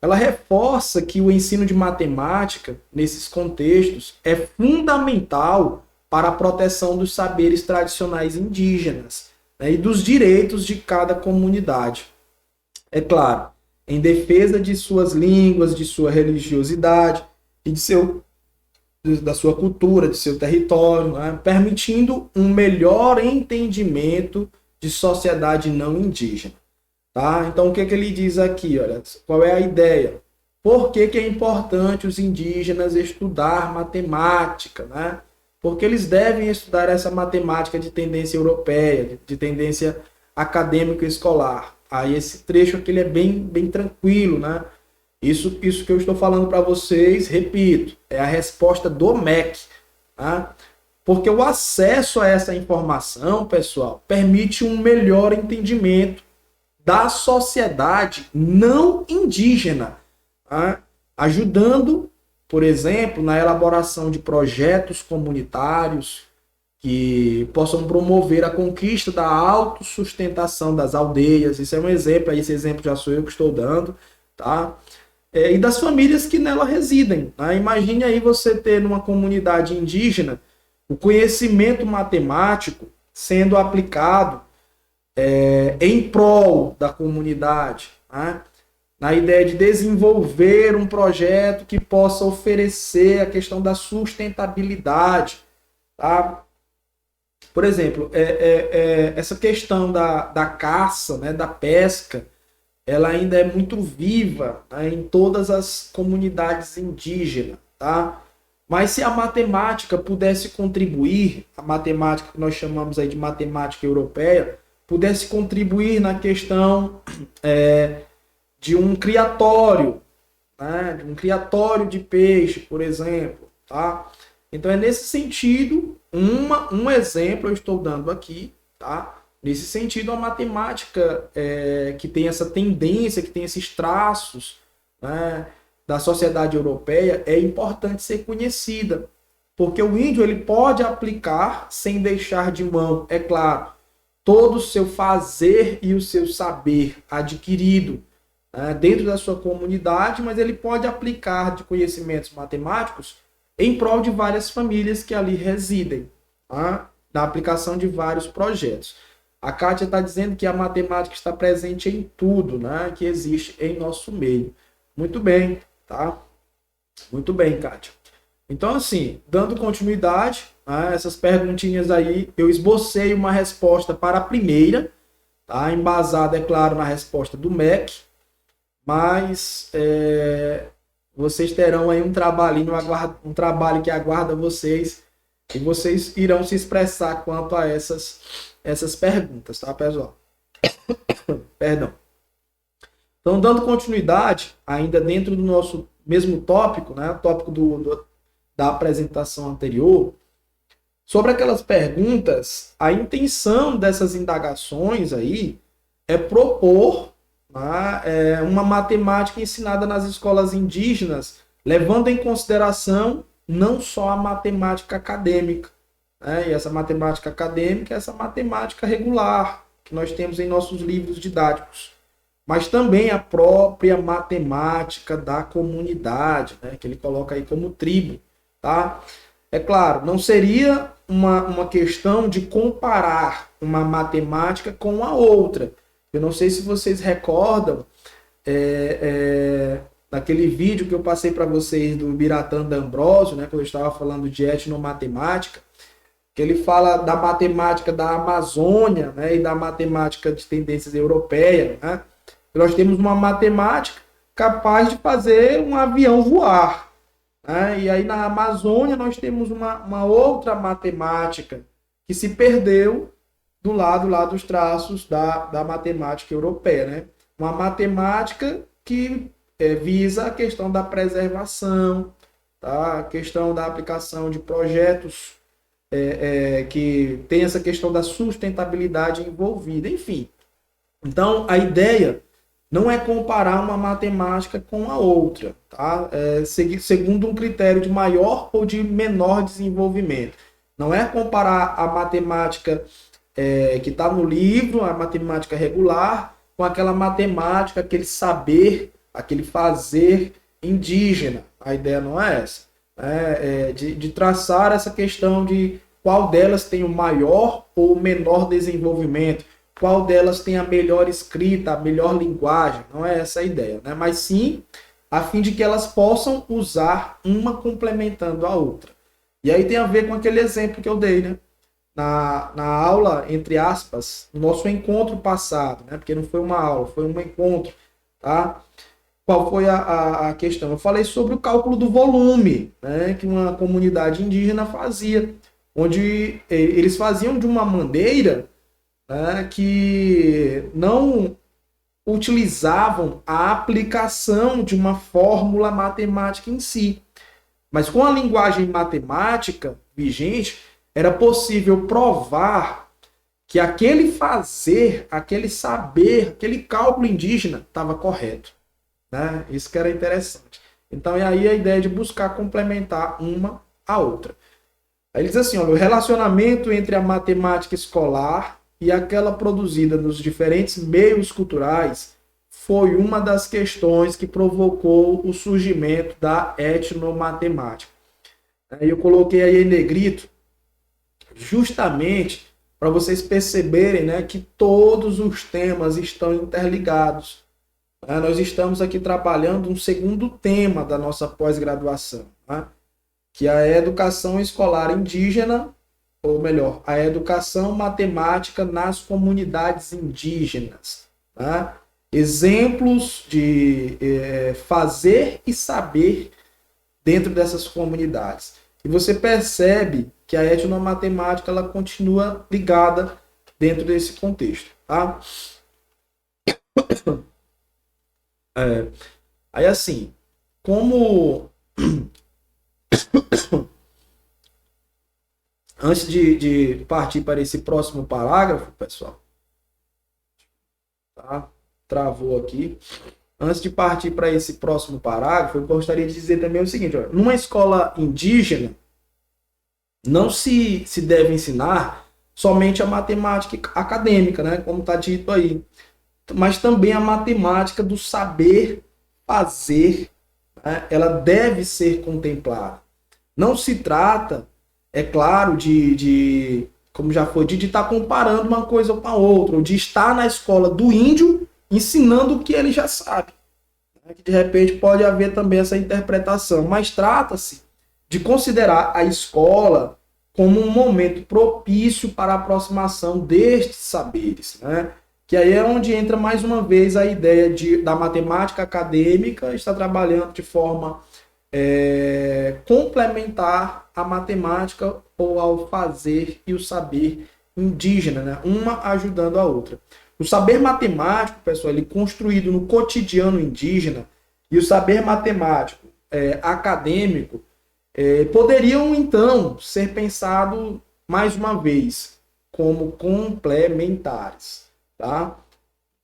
Speaker 1: ela reforça que o ensino de matemática, nesses contextos, é fundamental para a proteção dos saberes tradicionais indígenas, né, e dos direitos de cada comunidade. É claro, em defesa de suas línguas, de sua religiosidade e da sua cultura, de seu território, né, permitindo um melhor entendimento de sociedade não indígena. Tá? Então, o que ele diz aqui? Olha, qual é a ideia? Por que é importante os indígenas estudar matemática? Né? Porque eles devem estudar essa matemática de tendência europeia, de tendência acadêmica escolar. Aí esse trecho aqui ele é bem tranquilo, né? Isso que eu estou falando para vocês, repito, é a resposta do MEC. Tá? Porque o acesso a essa informação, pessoal, permite um melhor entendimento da sociedade não indígena, tá? Ajudando, por exemplo, na elaboração de projetos comunitários que possam promover a conquista da autossustentação das aldeias. Isso é um exemplo, esse exemplo já sou eu que estou dando, tá? E das famílias que nela residem. Tá? Imagine aí você ter numa comunidade indígena o conhecimento matemático sendo aplicado em prol da comunidade, né? Na ideia de desenvolver um projeto que possa oferecer a questão da sustentabilidade. Tá? Por exemplo, essa questão da caça, né, da pesca, ela ainda é muito viva, né, em todas as comunidades indígenas. Tá? Mas se a matemática pudesse contribuir, a matemática que nós chamamos aí de matemática europeia, pudesse contribuir na questão de um criatório, né? De um criatório de peixe, por exemplo. Tá? Então é nesse sentido, um exemplo eu estou dando aqui, tá? Nesse sentido, a matemática que tem essa tendência, que tem esses traços, né, da sociedade europeia, é importante ser conhecida, porque o índio ele pode aplicar sem deixar de mão, é claro, todo o seu fazer e o seu saber adquirido, né, dentro da sua comunidade, mas ele pode aplicar de conhecimentos matemáticos em prol de várias famílias que ali residem, tá? Na aplicação de vários projetos. A Kátia está dizendo que a matemática está presente em tudo, né, que existe em nosso meio. Muito bem, tá? Muito bem, Kátia. Então, assim, dando continuidade a essas perguntinhas aí, eu esbocei uma resposta para a primeira, tá? Embasada, é claro, na resposta do MEC, mas vocês terão aí um trabalho que aguarda vocês, e vocês irão se expressar quanto a essas perguntas, tá, pessoal? Perdão. Então, dando continuidade, ainda dentro do nosso mesmo tópico, né, tópico da apresentação anterior, sobre aquelas perguntas, a intenção dessas indagações aí é propor, né, uma matemática ensinada nas escolas indígenas, levando em consideração não só a matemática acadêmica, né, e essa matemática acadêmica é essa matemática regular que nós temos em nossos livros didáticos, mas também a própria matemática da comunidade, né, que ele coloca aí como tribo. Tá? É claro, não seria uma questão de comparar uma matemática com a outra. Eu não sei se vocês recordam daquele vídeo que eu passei para vocês do Biratã D'Ambrosio, né, quando eu estava falando de etnomatemática, que ele fala da matemática da Amazônia, né, e da matemática de tendências europeias, né? Nós temos uma matemática capaz de fazer um avião voar, né? E aí na Amazônia nós temos uma outra matemática que se perdeu do lado lá dos traços da matemática europeia, né? Uma matemática que visa a questão da preservação, tá? A questão da aplicação de projetos que tem essa questão da sustentabilidade envolvida, enfim. Então, a ideia não é comparar uma matemática com a outra, tá? Segundo um critério de maior ou de menor desenvolvimento. Não é comparar a matemática que está no livro, a matemática regular, com aquela matemática, aquele saber aquele fazer indígena. A ideia não é essa. De traçar essa questão de qual delas tem o maior ou o menor desenvolvimento, qual delas tem a melhor escrita, a melhor linguagem. Não é essa a ideia, né? Mas sim a fim de que elas possam usar uma complementando a outra. E aí tem a ver com aquele exemplo que eu dei, né? Na aula, entre aspas, no nosso encontro passado, né? Porque não foi uma aula, foi um encontro, tá? Qual foi a questão? Eu falei sobre o cálculo do volume, né? Que uma comunidade indígena fazia, onde eles faziam de uma maneira, né, que não utilizavam a aplicação de uma fórmula matemática em si. Mas com a linguagem matemática vigente, era possível provar que aquele fazer, aquele saber, aquele cálculo indígena estava correto. Né? Isso que era interessante. Então, é aí a ideia de buscar complementar uma a outra. Aí ele diz assim, olha, o relacionamento entre a matemática escolar e aquela produzida nos diferentes meios culturais foi uma das questões que provocou o surgimento da etnomatemática. Aí eu coloquei aí em negrito, justamente para vocês perceberem, né, que todos os temas estão interligados. Nós estamos aqui trabalhando um segundo tema da nossa pós-graduação, né, que é a educação escolar indígena, ou melhor, a educação matemática nas comunidades indígenas. Tá? Exemplos de fazer e saber dentro dessas comunidades. E você percebe que a etnomatemática ela continua ligada dentro desse contexto. Tá? Aí assim, como... Antes de partir para esse próximo parágrafo, pessoal, tá? Travou aqui. Antes de partir para esse próximo parágrafo, eu gostaria de dizer também o seguinte: olha, numa escola indígena, não se deve ensinar somente a matemática acadêmica, né? Como está dito aí, mas também a matemática do saber fazer, né? Ela deve ser contemplada. Não se trata, é claro, como já foi, de estar comparando uma coisa com a outra, ou de estar na escola do índio ensinando o que ele já sabe. Que de repente pode haver também essa interpretação, mas trata-se de considerar a escola como um momento propício para a aproximação destes saberes, né? Que aí é onde entra mais uma vez a ideia da matemática acadêmica estar trabalhando de forma complementar a matemática ou ao fazer e o saber indígena, né? Uma ajudando a outra. O saber matemático, pessoal, ele construído no cotidiano indígena e o saber matemático acadêmico poderiam, então, ser pensados, mais uma vez, como complementares. Tá?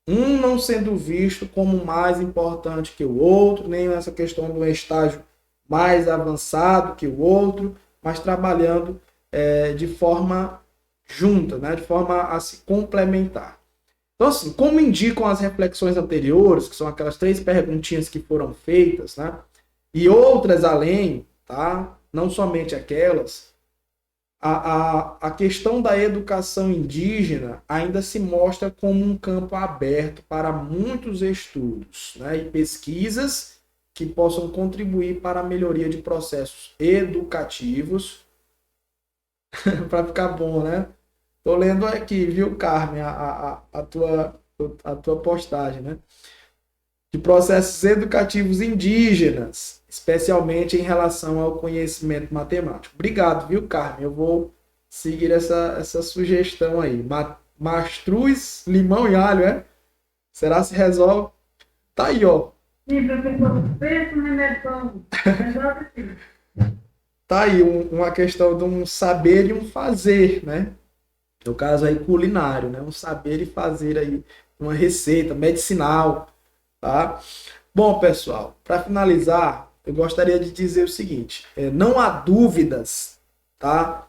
Speaker 1: Um não sendo visto como mais importante que o outro, nem essa questão do estágio mais avançado que o outro, mas trabalhando de forma junta, né? De forma a se complementar. Então, assim, como indicam as reflexões anteriores, que são aquelas 3 perguntinhas que foram feitas, né? E outras além, tá? Não somente aquelas, a questão da educação indígena ainda se mostra como um campo aberto para muitos estudos, né? E pesquisas que possam contribuir para a melhoria de processos educativos. Para ficar bom, né? Tô lendo aqui, viu, Carmen, a tua postagem, né? De processos educativos indígenas, especialmente em relação ao conhecimento matemático. Obrigado, viu, Carmen? Eu vou seguir essa sugestão aí. Mastruz, limão e alho, é? Será se resolve? Tá aí, ó.
Speaker 2: Sim, professor, pensa no remédio. Resolve sim.
Speaker 1: Tá aí uma questão de um saber e um fazer, né? No caso aí culinário, né? Um saber e fazer aí uma receita medicinal, tá? Bom, pessoal, para finalizar, eu gostaria de dizer o seguinte: não há dúvidas, tá?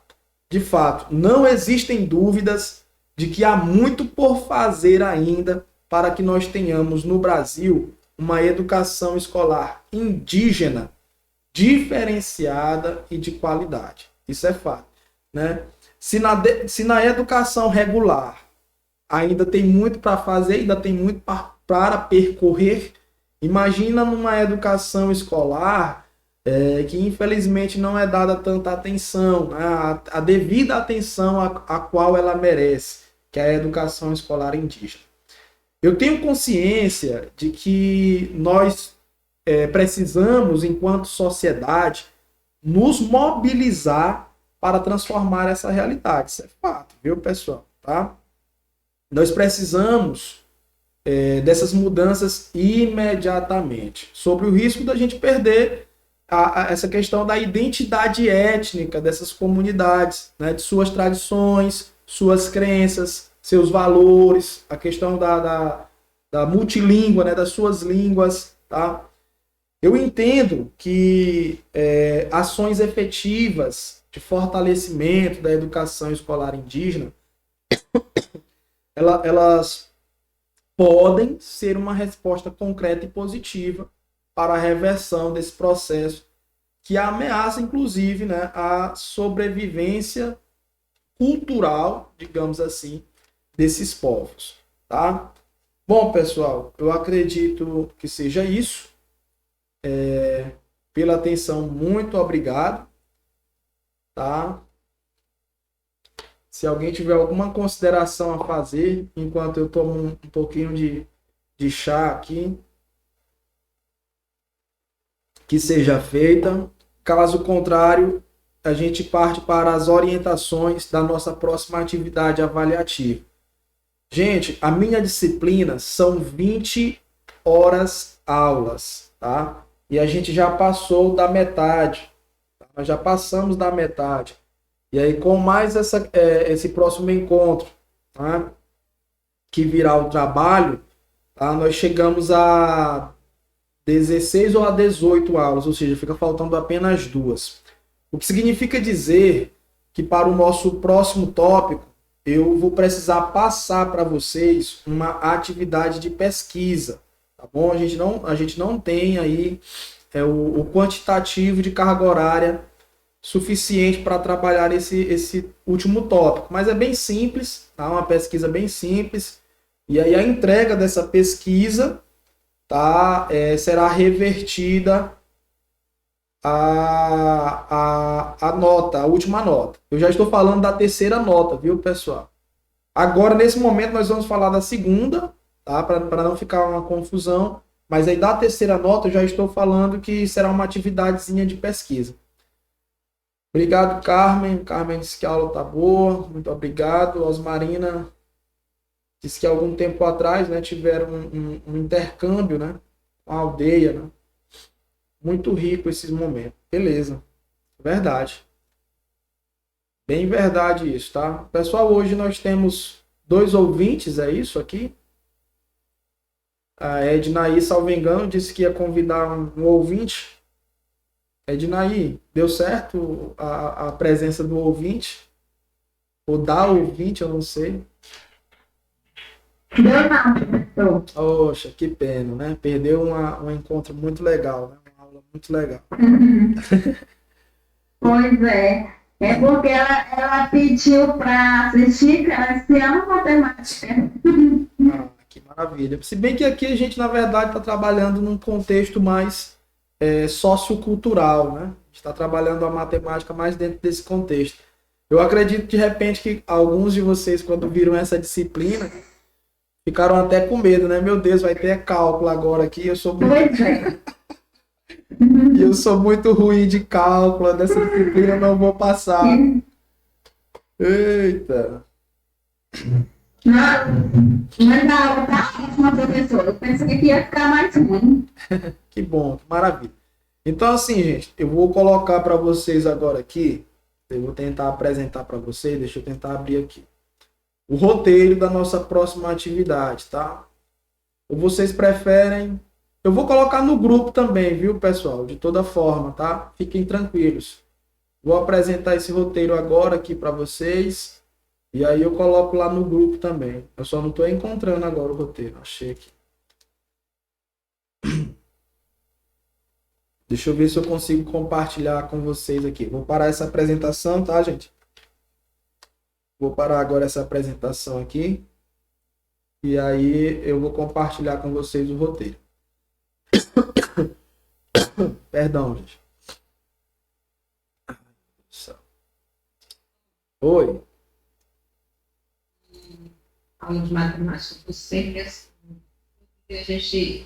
Speaker 1: De fato, não existem dúvidas de que há muito por fazer ainda para que nós tenhamos no Brasil uma educação escolar indígena diferenciada e de qualidade. Isso é fato, né? Se na educação regular ainda tem muito para fazer, ainda tem muito para percorrer, imagina numa educação escolar que infelizmente não é dada tanta atenção, né? A devida atenção a qual ela merece, que é a educação escolar indígena. Eu tenho consciência de que nós precisamos, enquanto sociedade, nos mobilizar para transformar essa realidade. Isso é fato, viu, pessoal? Tá? Nós precisamos dessas mudanças imediatamente, sobre o risco da gente perder essa questão da identidade étnica dessas comunidades, né, de suas tradições, suas crenças, seus valores, a questão da multilíngua, né, das suas línguas, tá? Eu entendo que ações efetivas de fortalecimento da educação escolar indígena, elas podem ser uma resposta concreta e positiva para a reversão desse processo que ameaça, inclusive, né, a sobrevivência cultural, digamos assim, desses povos, tá? Bom, pessoal, eu acredito que seja isso. Pela atenção, muito obrigado, tá? Se alguém tiver alguma consideração a fazer, enquanto eu tomo um pouquinho de chá aqui, que seja feita. Caso contrário, a gente parte para as orientações da nossa próxima atividade avaliativa. Gente, a minha disciplina são 20 horas aulas, tá? E a gente já passou da metade. Tá? Nós já passamos da metade. E aí, com mais esse próximo encontro, tá? Que virá o trabalho, tá? Nós chegamos a 16 ou a 18 aulas, ou seja, fica faltando apenas 2. O que significa dizer que para o nosso próximo tópico, eu vou precisar passar para vocês uma atividade de pesquisa, tá bom? A gente não tem aí o quantitativo de carga horária suficiente para trabalhar esse último tópico, mas é bem simples, tá? Uma pesquisa bem simples, e aí a entrega dessa pesquisa, tá, será revertida a nota, a última nota. Eu já estou falando da terceira nota, viu, pessoal? Agora, nesse momento, nós vamos falar da segunda, tá? Para não ficar uma confusão. Mas aí da terceira nota, eu já estou falando que será uma atividadezinha de pesquisa. Obrigado, Carmen. Carmen disse que a aula tá boa. Muito obrigado. Osmarina disse que algum tempo atrás, né, tiveram um intercâmbio, né, com a aldeia, né? Muito rico esses momentos. Beleza. Verdade. Bem verdade isso, tá? Pessoal, hoje nós temos 2 ouvintes, é isso aqui? A Ednaí, salvo engano, disse que ia convidar um ouvinte. Ednaí, deu certo a presença do ouvinte? Ou da ouvinte, eu não sei.
Speaker 2: Deu não, professor.
Speaker 1: Poxa, que pena, né? Perdeu um encontro muito legal, né? Uma aula muito legal.
Speaker 2: Pois é. É porque ela pediu para assistir Cristiano Matemática.
Speaker 1: Ah, que maravilha. Se bem que aqui a gente, na verdade, está trabalhando num contexto mais sociocultural, né? A gente está trabalhando a matemática mais dentro desse contexto. Eu acredito, de repente, que alguns de vocês, quando viram essa disciplina, ficaram até com medo, né? Meu Deus, vai ter cálculo agora aqui. Eu sou muito...
Speaker 2: Pois é.
Speaker 1: E eu sou muito ruim de cálculo, dessa disciplina eu não vou passar. Eita.
Speaker 2: Mas a aula tá ótima, professor. Eu pensei que ia ficar mais ruim.
Speaker 1: Que bom, que maravilha. Então, assim, gente, eu vou colocar para vocês agora aqui, eu vou tentar apresentar para vocês, deixa eu tentar abrir aqui, o roteiro da nossa próxima atividade, tá? Ou vocês preferem... Eu vou colocar no grupo também, viu, pessoal? De toda forma, tá? Fiquem tranquilos. Vou apresentar esse roteiro agora aqui para vocês. E aí eu coloco lá no grupo também. Eu só não estou encontrando agora o roteiro. Achei aqui. Deixa eu ver se eu consigo compartilhar com vocês aqui. Vou parar essa apresentação, tá, gente? Vou parar agora essa apresentação aqui. E aí eu vou compartilhar com vocês o roteiro. Perdão, gente. Oi.
Speaker 3: Aula de matemática sempre assim.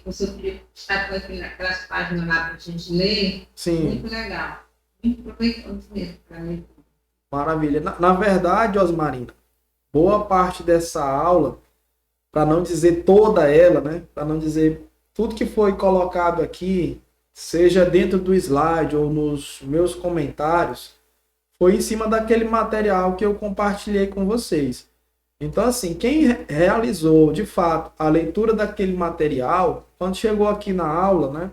Speaker 3: Você podia estar com aquelas páginas lá para a gente ler.
Speaker 1: Sim.
Speaker 3: Muito legal. Muito proveitoso mesmo para mim.
Speaker 1: Maravilha. Na verdade, Osmarina, boa parte dessa aula, para não dizer toda ela, né? Para não dizer tudo que foi colocado aqui, seja dentro do slide ou nos meus comentários, foi em cima daquele material que eu compartilhei com vocês. Então, assim, quem realizou, de fato, a leitura daquele material, quando chegou aqui na aula, né,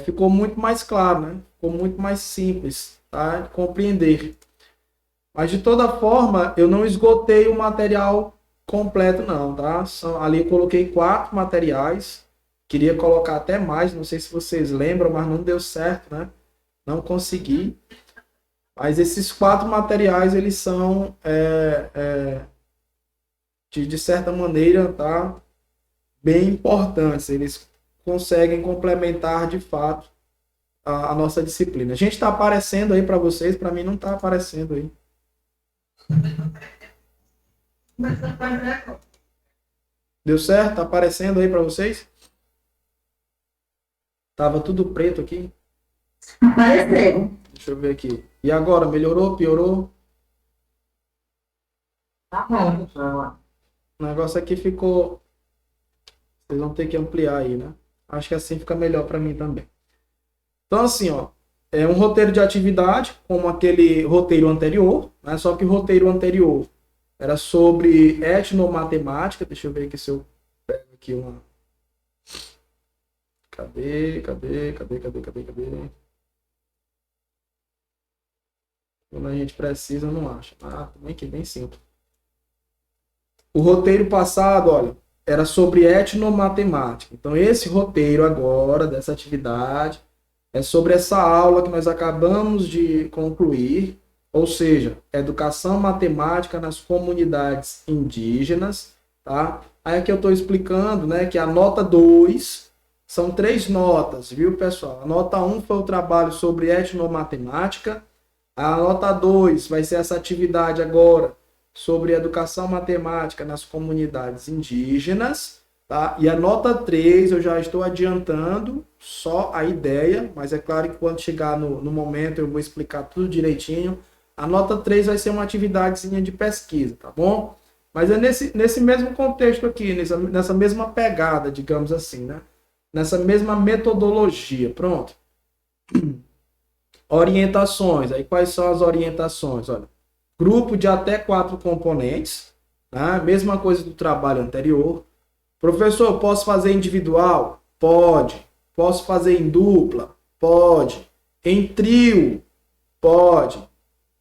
Speaker 1: ficou muito mais claro, né? Ficou muito mais simples, tá, de compreender. Mas, de toda forma, eu não esgotei o material completo, não, tá? Ali eu coloquei 4 materiais, queria colocar até mais, não sei se vocês lembram, mas não deu certo, né? Não consegui. Mas esses 4 materiais, eles são, de certa maneira, tá, bem importantes. Eles conseguem complementar, de fato, a nossa disciplina. A gente está aparecendo aí para vocês, para mim não está aparecendo aí. Deu certo? Tá aparecendo aí para vocês? Tava tudo preto aqui.
Speaker 3: Apareceu.
Speaker 1: Deixa eu ver aqui. E agora, melhorou, piorou?
Speaker 3: Tá bom, pessoal.
Speaker 1: O negócio aqui ficou... Vocês vão ter que ampliar aí, né? Acho que assim fica melhor para mim também. Então, assim, ó, é um roteiro de atividade, como aquele roteiro anterior, né? Só que o roteiro anterior era sobre etnomatemática. Deixa eu ver aqui se eu pego aqui uma... Cadê? Quando a gente precisa, não acha. Também que bem simples. O roteiro passado, olha, era sobre etnomatemática. Então, esse roteiro agora, dessa atividade, é sobre essa aula que nós acabamos de concluir, ou seja, educação matemática nas comunidades indígenas, tá? Aí aqui eu estou explicando, né, que a nota 2 são 3 notas, viu, pessoal? A nota 1 foi o trabalho sobre etnomatemática. A nota 2 vai ser essa atividade agora sobre educação matemática nas comunidades indígenas, tá? E a nota 3 eu já estou adiantando só a ideia, mas é claro que quando chegar no momento eu vou explicar tudo direitinho. A nota 3 vai ser uma atividadezinha de pesquisa, tá bom? Mas é nesse mesmo contexto aqui, nessa mesma pegada, digamos assim, né? Nessa mesma metodologia, pronto. Orientações, aí quais são as orientações? Olha, grupo de até 4 componentes, tá? Mesma coisa do trabalho anterior. Professor, posso fazer individual? Pode. Posso fazer em dupla? Pode. Em trio? Pode.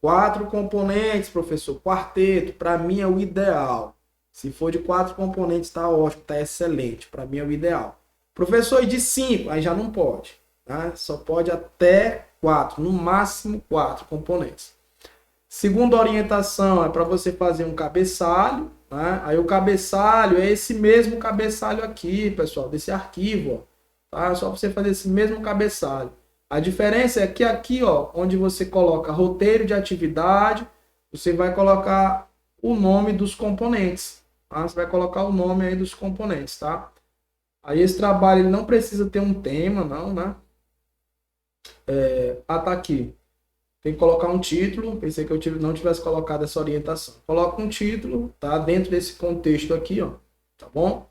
Speaker 1: 4 componentes, professor, quarteto, para mim é o ideal. Se for de 4 componentes, tá ótimo, tá excelente, para mim é o ideal. Professor, e de 5? Aí já não pode, tá? Só pode até 4, no máximo 4 componentes. Segunda orientação é para você fazer um cabeçalho, né? Aí o cabeçalho é esse mesmo cabeçalho aqui, pessoal, desse arquivo, ó, tá? Só para você fazer esse mesmo cabeçalho. A diferença é que aqui, ó, onde você coloca roteiro de atividade, você vai colocar o nome dos componentes, tá? Você vai colocar o nome aí dos componentes, tá? Aí esse trabalho ele não precisa ter um tema, não, né? Tá aqui. Tem que colocar um título. Pensei que eu não tivesse colocado essa orientação. Coloca um título, tá? Dentro desse contexto aqui, ó. Tá bom?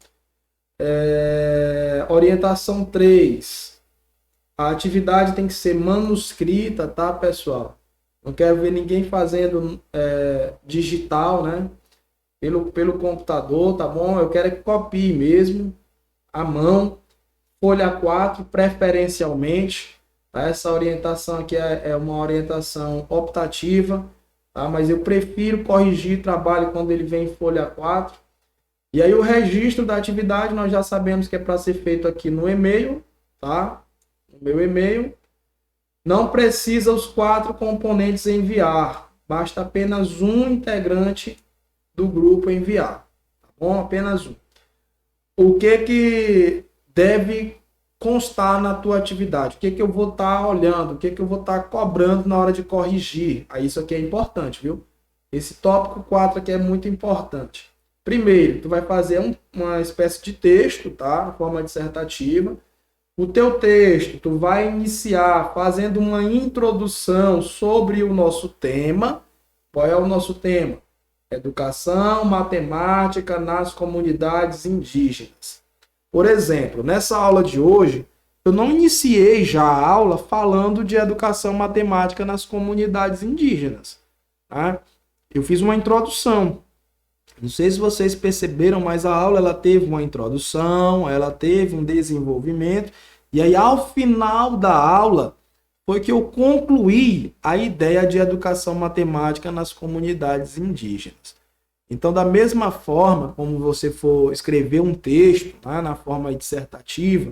Speaker 1: Orientação 3. A atividade tem que ser manuscrita, tá, pessoal? Não quero ver ninguém fazendo digital, né? Pelo computador, tá bom? Eu quero que copie mesmo, à mão. Folha 4, preferencialmente. Essa orientação aqui é uma orientação optativa, tá? Mas eu prefiro corrigir trabalho quando ele vem em folha 4. E aí o registro da atividade nós já sabemos que é para ser feito aqui no e-mail, tá? no meu e-mail. Não precisa os 4 componentes enviar. Basta apenas um integrante do grupo enviar. Tá bom? Apenas um. O que deve constar na tua atividade? O que eu vou estar olhando? O que eu vou estar cobrando na hora de corrigir? Aí isso aqui é importante, viu? Esse tópico 4 aqui é muito importante. Primeiro, tu vai fazer uma espécie de texto, tá? Na forma dissertativa. O teu texto, tu vai iniciar fazendo uma introdução sobre o nosso tema. Qual é o nosso tema? Educação, matemática nas comunidades indígenas. Por exemplo, nessa aula de hoje, eu não iniciei já a aula falando de educação matemática nas comunidades indígenas. Tá? Eu fiz uma introdução. Não sei se vocês perceberam, mas a aula ela teve uma introdução, ela teve um desenvolvimento, e aí ao final da aula foi que eu concluí a ideia de educação matemática nas comunidades indígenas. Então, da mesma forma, como você for escrever um texto, tá, na forma dissertativa,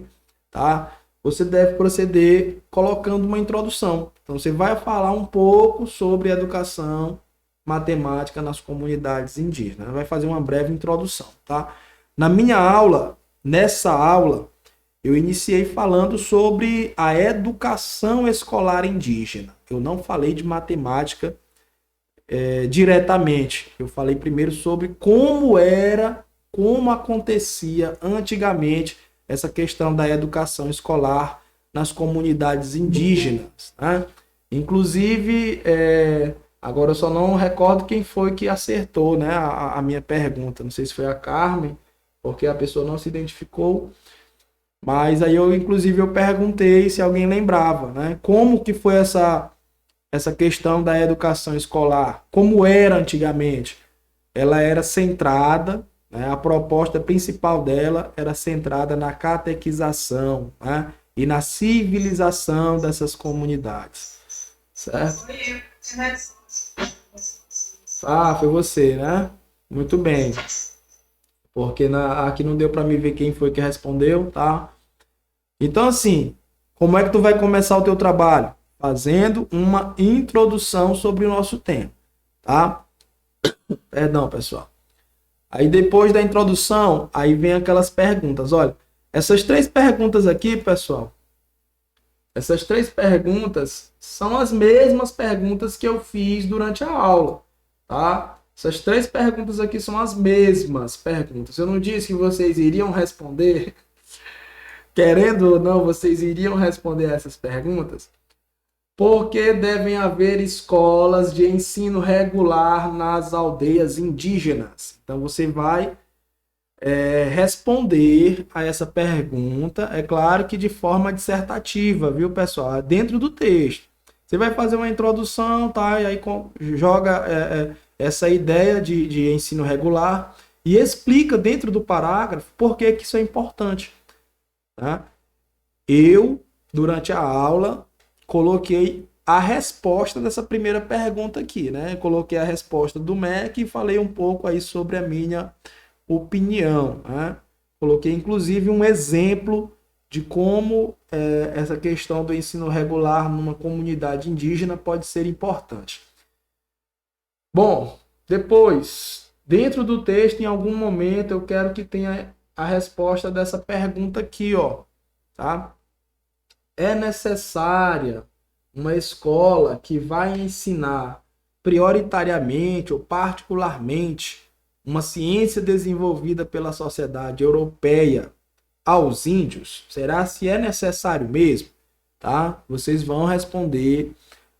Speaker 1: tá, você deve proceder colocando uma introdução. Então, você vai falar um pouco sobre educação matemática nas comunidades indígenas. Vai fazer uma breve introdução, tá? Na minha aula, nessa aula, eu iniciei falando sobre a educação escolar indígena. Eu não falei de matemática diretamente. Eu falei primeiro sobre como acontecia antigamente essa questão da educação escolar nas comunidades indígenas, né? Inclusive, agora eu só não recordo quem foi que acertou, né, a minha pergunta. Não sei se foi a Carmen, porque a pessoa não se identificou. Mas aí eu perguntei se alguém lembrava, né? Como que foi essa questão da educação escolar? Como era antigamente? Ela era centrada, né? A proposta principal dela era centrada na catequização, né? E na civilização dessas comunidades. Certo?
Speaker 2: Foi eu.
Speaker 1: Ah, foi você, né? Muito bem. Porque aqui não deu para me ver quem foi que respondeu, tá? Então, assim, como é que tu vai começar o teu trabalho? Fazendo uma introdução sobre o nosso tema, tá? Perdão, pessoal. Aí depois da introdução, aí vem aquelas perguntas. Olha, essas 3 perguntas aqui, pessoal, essas 3 perguntas são as mesmas perguntas que eu fiz durante a aula, tá? Essas 3 perguntas aqui são as mesmas perguntas. Eu não disse que vocês iriam responder, querendo ou não, vocês iriam responder essas perguntas? Porque devem haver escolas de ensino regular nas aldeias indígenas. Então, você vai responder a essa pergunta, é claro que de forma dissertativa, viu, pessoal? Dentro do texto. Você vai fazer uma introdução, tá? E aí joga essa ideia de ensino regular e explica dentro do parágrafo por que isso é importante. Tá? Eu, durante a aula, coloquei a resposta dessa primeira pergunta aqui, né? Coloquei a resposta do MEC e falei um pouco aí sobre a minha opinião, né? Coloquei inclusive um exemplo de como essa questão do ensino regular numa comunidade indígena pode ser importante. Bom, depois, dentro do texto, em algum momento, eu quero que tenha a resposta dessa pergunta aqui, ó, tá? É necessária uma escola que vai ensinar prioritariamente ou particularmente uma ciência desenvolvida pela sociedade europeia aos índios? Será se é necessário mesmo? Tá? Vocês vão responder,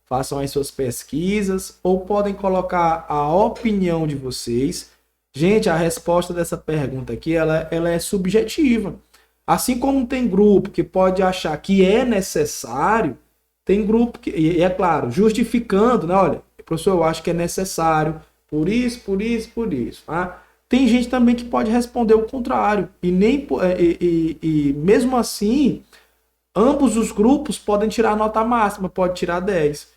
Speaker 1: façam as suas pesquisas ou podem colocar a opinião de vocês. Gente, a resposta dessa pergunta aqui, ela é subjetiva. Assim como tem grupo que pode achar que é necessário, tem grupo que, e é claro, justificando, né? Olha, professor, eu acho que é necessário, por isso, por isso, por isso. Tá? Tem gente também que pode responder o contrário. E mesmo assim, ambos os grupos podem tirar nota máxima, pode tirar 10.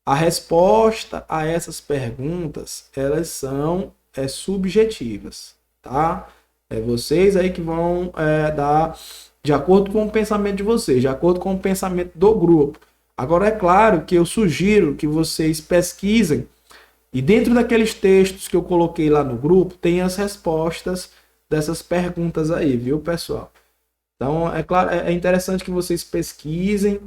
Speaker 1: A resposta a essas perguntas, elas são subjetivas, tá? É vocês aí que vão dar de acordo com o pensamento de vocês, de acordo com o pensamento do grupo. Agora, é claro que eu sugiro que vocês pesquisem e dentro daqueles textos que eu coloquei lá no grupo, tem as respostas dessas perguntas aí, viu, pessoal? Então, é claro, é interessante que vocês pesquisem,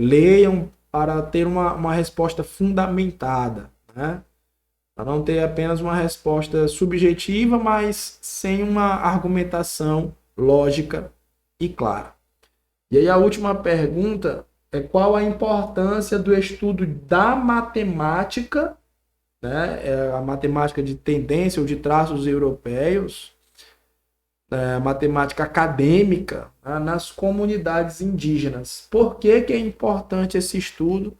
Speaker 1: leiam para ter uma resposta fundamentada, né? Para não ter apenas uma resposta subjetiva, mas sem uma argumentação lógica e clara. E aí a última pergunta é qual a importância do estudo da matemática, né? A matemática de tendência ou de traços europeus, a matemática acadêmica, né? Nas comunidades indígenas. Por que que é importante esse estudo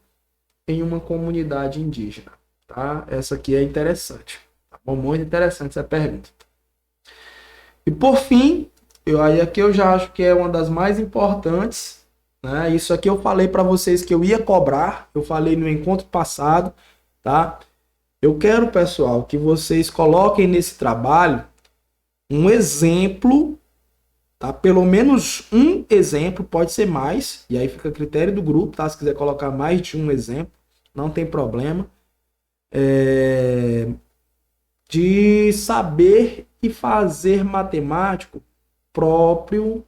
Speaker 1: em uma comunidade indígena? Tá? Essa aqui é interessante. Tá bom? Muito interessante essa pergunta. E por fim, aqui eu já acho que é uma das mais importantes, né? Isso aqui eu falei para vocês que eu ia cobrar, eu falei no encontro passado, tá? Eu quero, pessoal, que vocês coloquem nesse trabalho um exemplo, tá? Pelo menos um exemplo, pode ser mais, e aí fica a critério do grupo, tá? Se quiser colocar mais de um exemplo, não tem problema. De saber e fazer matemático próprio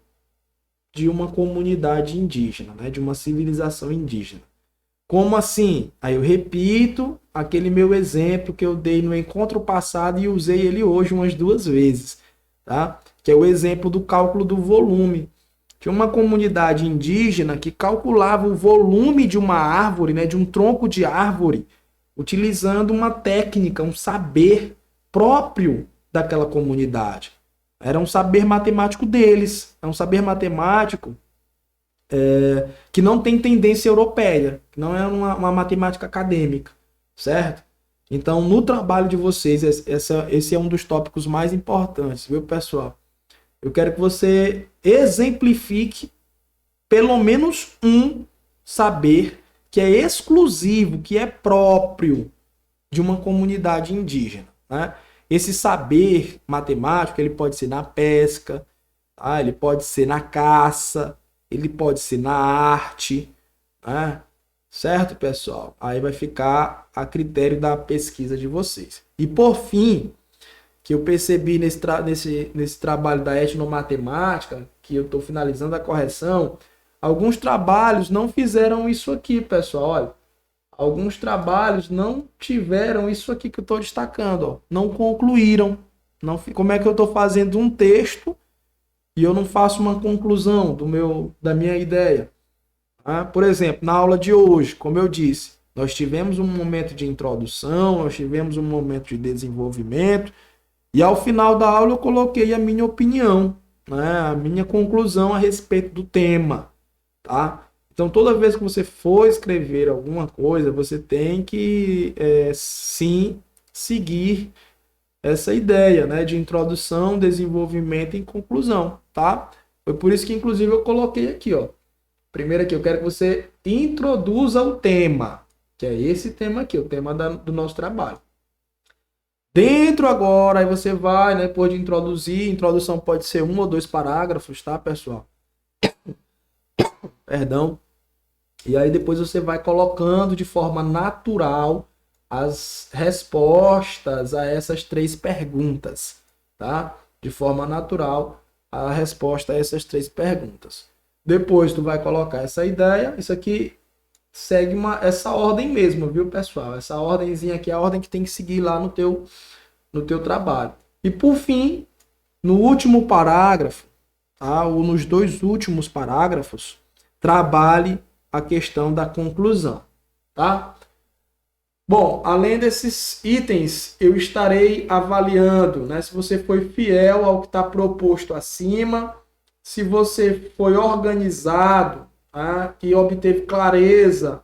Speaker 1: de uma comunidade indígena, né? De uma civilização indígena. Como assim? Aí eu repito aquele meu exemplo que eu dei no encontro passado e usei ele hoje umas 2 vezes, tá? Que é o exemplo do cálculo do volume. Tinha uma comunidade indígena que calculava o volume de uma árvore, né? De um tronco de árvore, utilizando uma técnica, um saber próprio daquela comunidade. Era um saber matemático deles. É um saber matemático que não tem tendência europeia, que não é uma matemática acadêmica, certo? Então, no trabalho de vocês, esse é um dos tópicos mais importantes, viu, pessoal? Eu quero que você exemplifique pelo menos um saber que é exclusivo, que é próprio de uma comunidade indígena, né? Esse saber matemático, ele pode ser na pesca, tá? Ele pode ser na caça, ele pode ser na arte, né? Certo, pessoal? Aí vai ficar a critério da pesquisa de vocês. E por fim, que eu percebi nesse trabalho da etnomatemática, que eu estou finalizando a correção, alguns trabalhos não fizeram isso aqui, pessoal. Olha, alguns trabalhos não tiveram isso aqui que eu estou destacando, ó, não concluíram. Como é que eu estou fazendo um texto e eu não faço uma conclusão da minha ideia? Por exemplo, na aula de hoje, como eu disse, nós tivemos um momento de introdução, nós tivemos um momento de desenvolvimento, e ao final da aula eu coloquei a minha opinião, né, a minha conclusão a respeito do tema, tá? Então, toda vez que você for escrever alguma coisa, você tem que, sim, seguir essa ideia, né, de introdução, desenvolvimento e conclusão, tá? Foi por isso que, inclusive, eu coloquei aqui, ó. Primeiro aqui, eu quero que você introduza o tema, que é esse tema aqui, o tema do nosso trabalho. Dentro agora, aí você vai, né, depois de introduzir, introdução pode ser 1 ou 2 parágrafos, tá, pessoal? Perdão. E aí depois você vai colocando de forma natural as respostas a essas 3 perguntas, tá? De forma natural a resposta a essas 3 perguntas. Depois tu vai colocar essa ideia, isso aqui segue essa ordem mesmo, viu, pessoal? Essa ordemzinha aqui é a ordem que tem que seguir lá no teu trabalho. E por fim, no último parágrafo, tá? Ou nos 2 últimos parágrafos, trabalhe a questão da conclusão, tá? Bom, além desses itens, eu estarei avaliando, né, se você foi fiel ao que está proposto acima, se você foi organizado, tá, que obteve clareza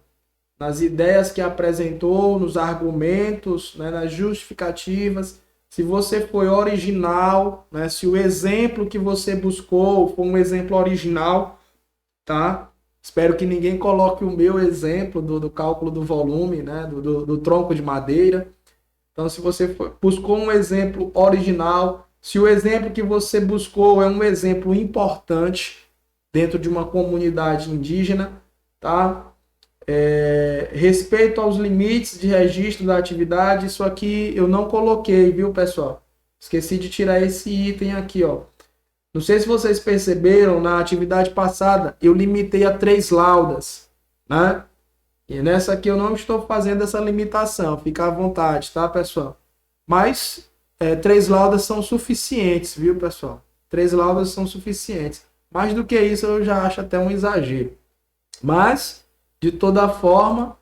Speaker 1: nas ideias que apresentou, nos argumentos, né, nas justificativas, se você foi original, né, se o exemplo que você buscou foi um exemplo original, tá? Espero que ninguém coloque o meu exemplo do cálculo do volume, né, do tronco de madeira. Então, se você buscou um exemplo original, Se o exemplo que você buscou é um exemplo importante dentro de uma comunidade indígena, tá? Respeito aos limites de registro da atividade, isso aqui eu não coloquei, viu, pessoal? Esqueci de tirar esse item aqui, ó. Não sei se vocês perceberam, na atividade passada eu limitei a 3 laudas, né? E nessa aqui eu não estou fazendo essa limitação, fica à vontade, tá, pessoal? Mas 3 laudas são suficientes, viu, pessoal? 3 laudas são suficientes. Mais do que isso eu já acho até um exagero. Mas, de toda forma,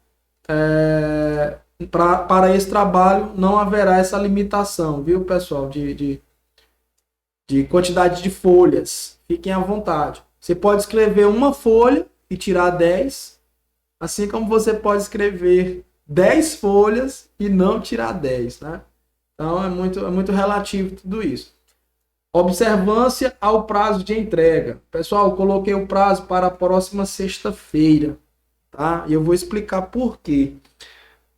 Speaker 1: para esse trabalho não haverá essa limitação, viu, pessoal? De quantidade de folhas. Fiquem à vontade. Você pode escrever uma folha e tirar 10, assim como você pode escrever 10 folhas e não tirar 10, né? Então é muito relativo tudo isso. Observância ao prazo de entrega. Pessoal, eu coloquei o prazo para a próxima sexta-feira, tá? E eu vou explicar por quê.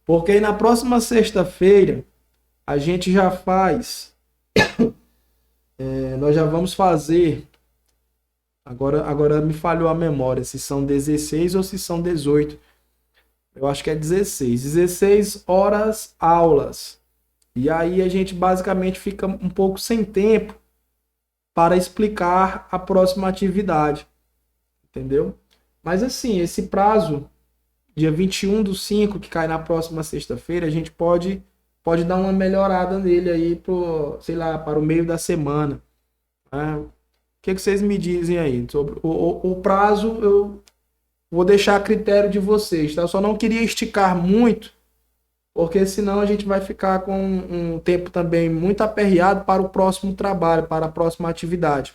Speaker 1: Porque na próxima sexta-feira a gente já faz... nós já vamos fazer... Agora me falhou a memória, se são 16 ou se são 18. Eu acho que é 16. 16 horas aulas. E aí a gente basicamente fica um pouco sem tempo para explicar a próxima atividade. Entendeu? Mas assim, esse prazo, dia 21/5, que cai na próxima sexta-feira, a gente pode dar uma melhorada nele aí para o meio da semana. O que vocês me dizem aí? Sobre o prazo, eu vou deixar a critério de vocês, tá? Eu só não queria esticar muito, porque senão a gente vai ficar com um tempo também muito aperreado para o próximo trabalho, para a próxima atividade,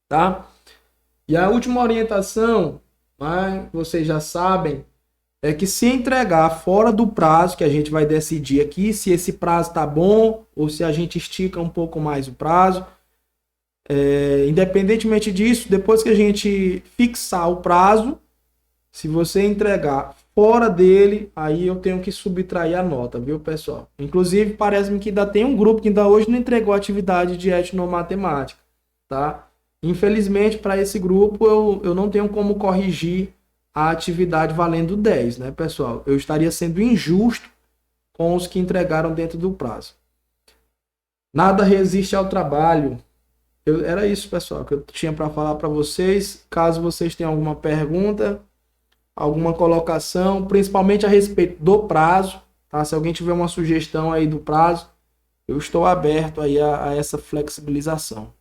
Speaker 1: tá? E a última orientação, né, vocês já sabem, é que se entregar fora do prazo, que a gente vai decidir aqui, se esse prazo tá bom ou se a gente estica um pouco mais o prazo, independentemente disso, depois que a gente fixar o prazo, se você entregar fora dele, aí eu tenho que subtrair a nota, viu, pessoal? Inclusive, parece-me que ainda tem um grupo que ainda hoje não entregou a atividade de etnomatemática, tá? Infelizmente, para esse grupo, eu não tenho como corrigir a atividade valendo 10, né, pessoal? Eu estaria sendo injusto com os que entregaram dentro do prazo. Nada resiste ao trabalho. Era isso, pessoal, que eu tinha para falar para vocês. Caso vocês tenham alguma pergunta, alguma colocação, principalmente a respeito do prazo, tá? Se alguém tiver uma sugestão aí do prazo, eu estou aberto aí a essa flexibilização.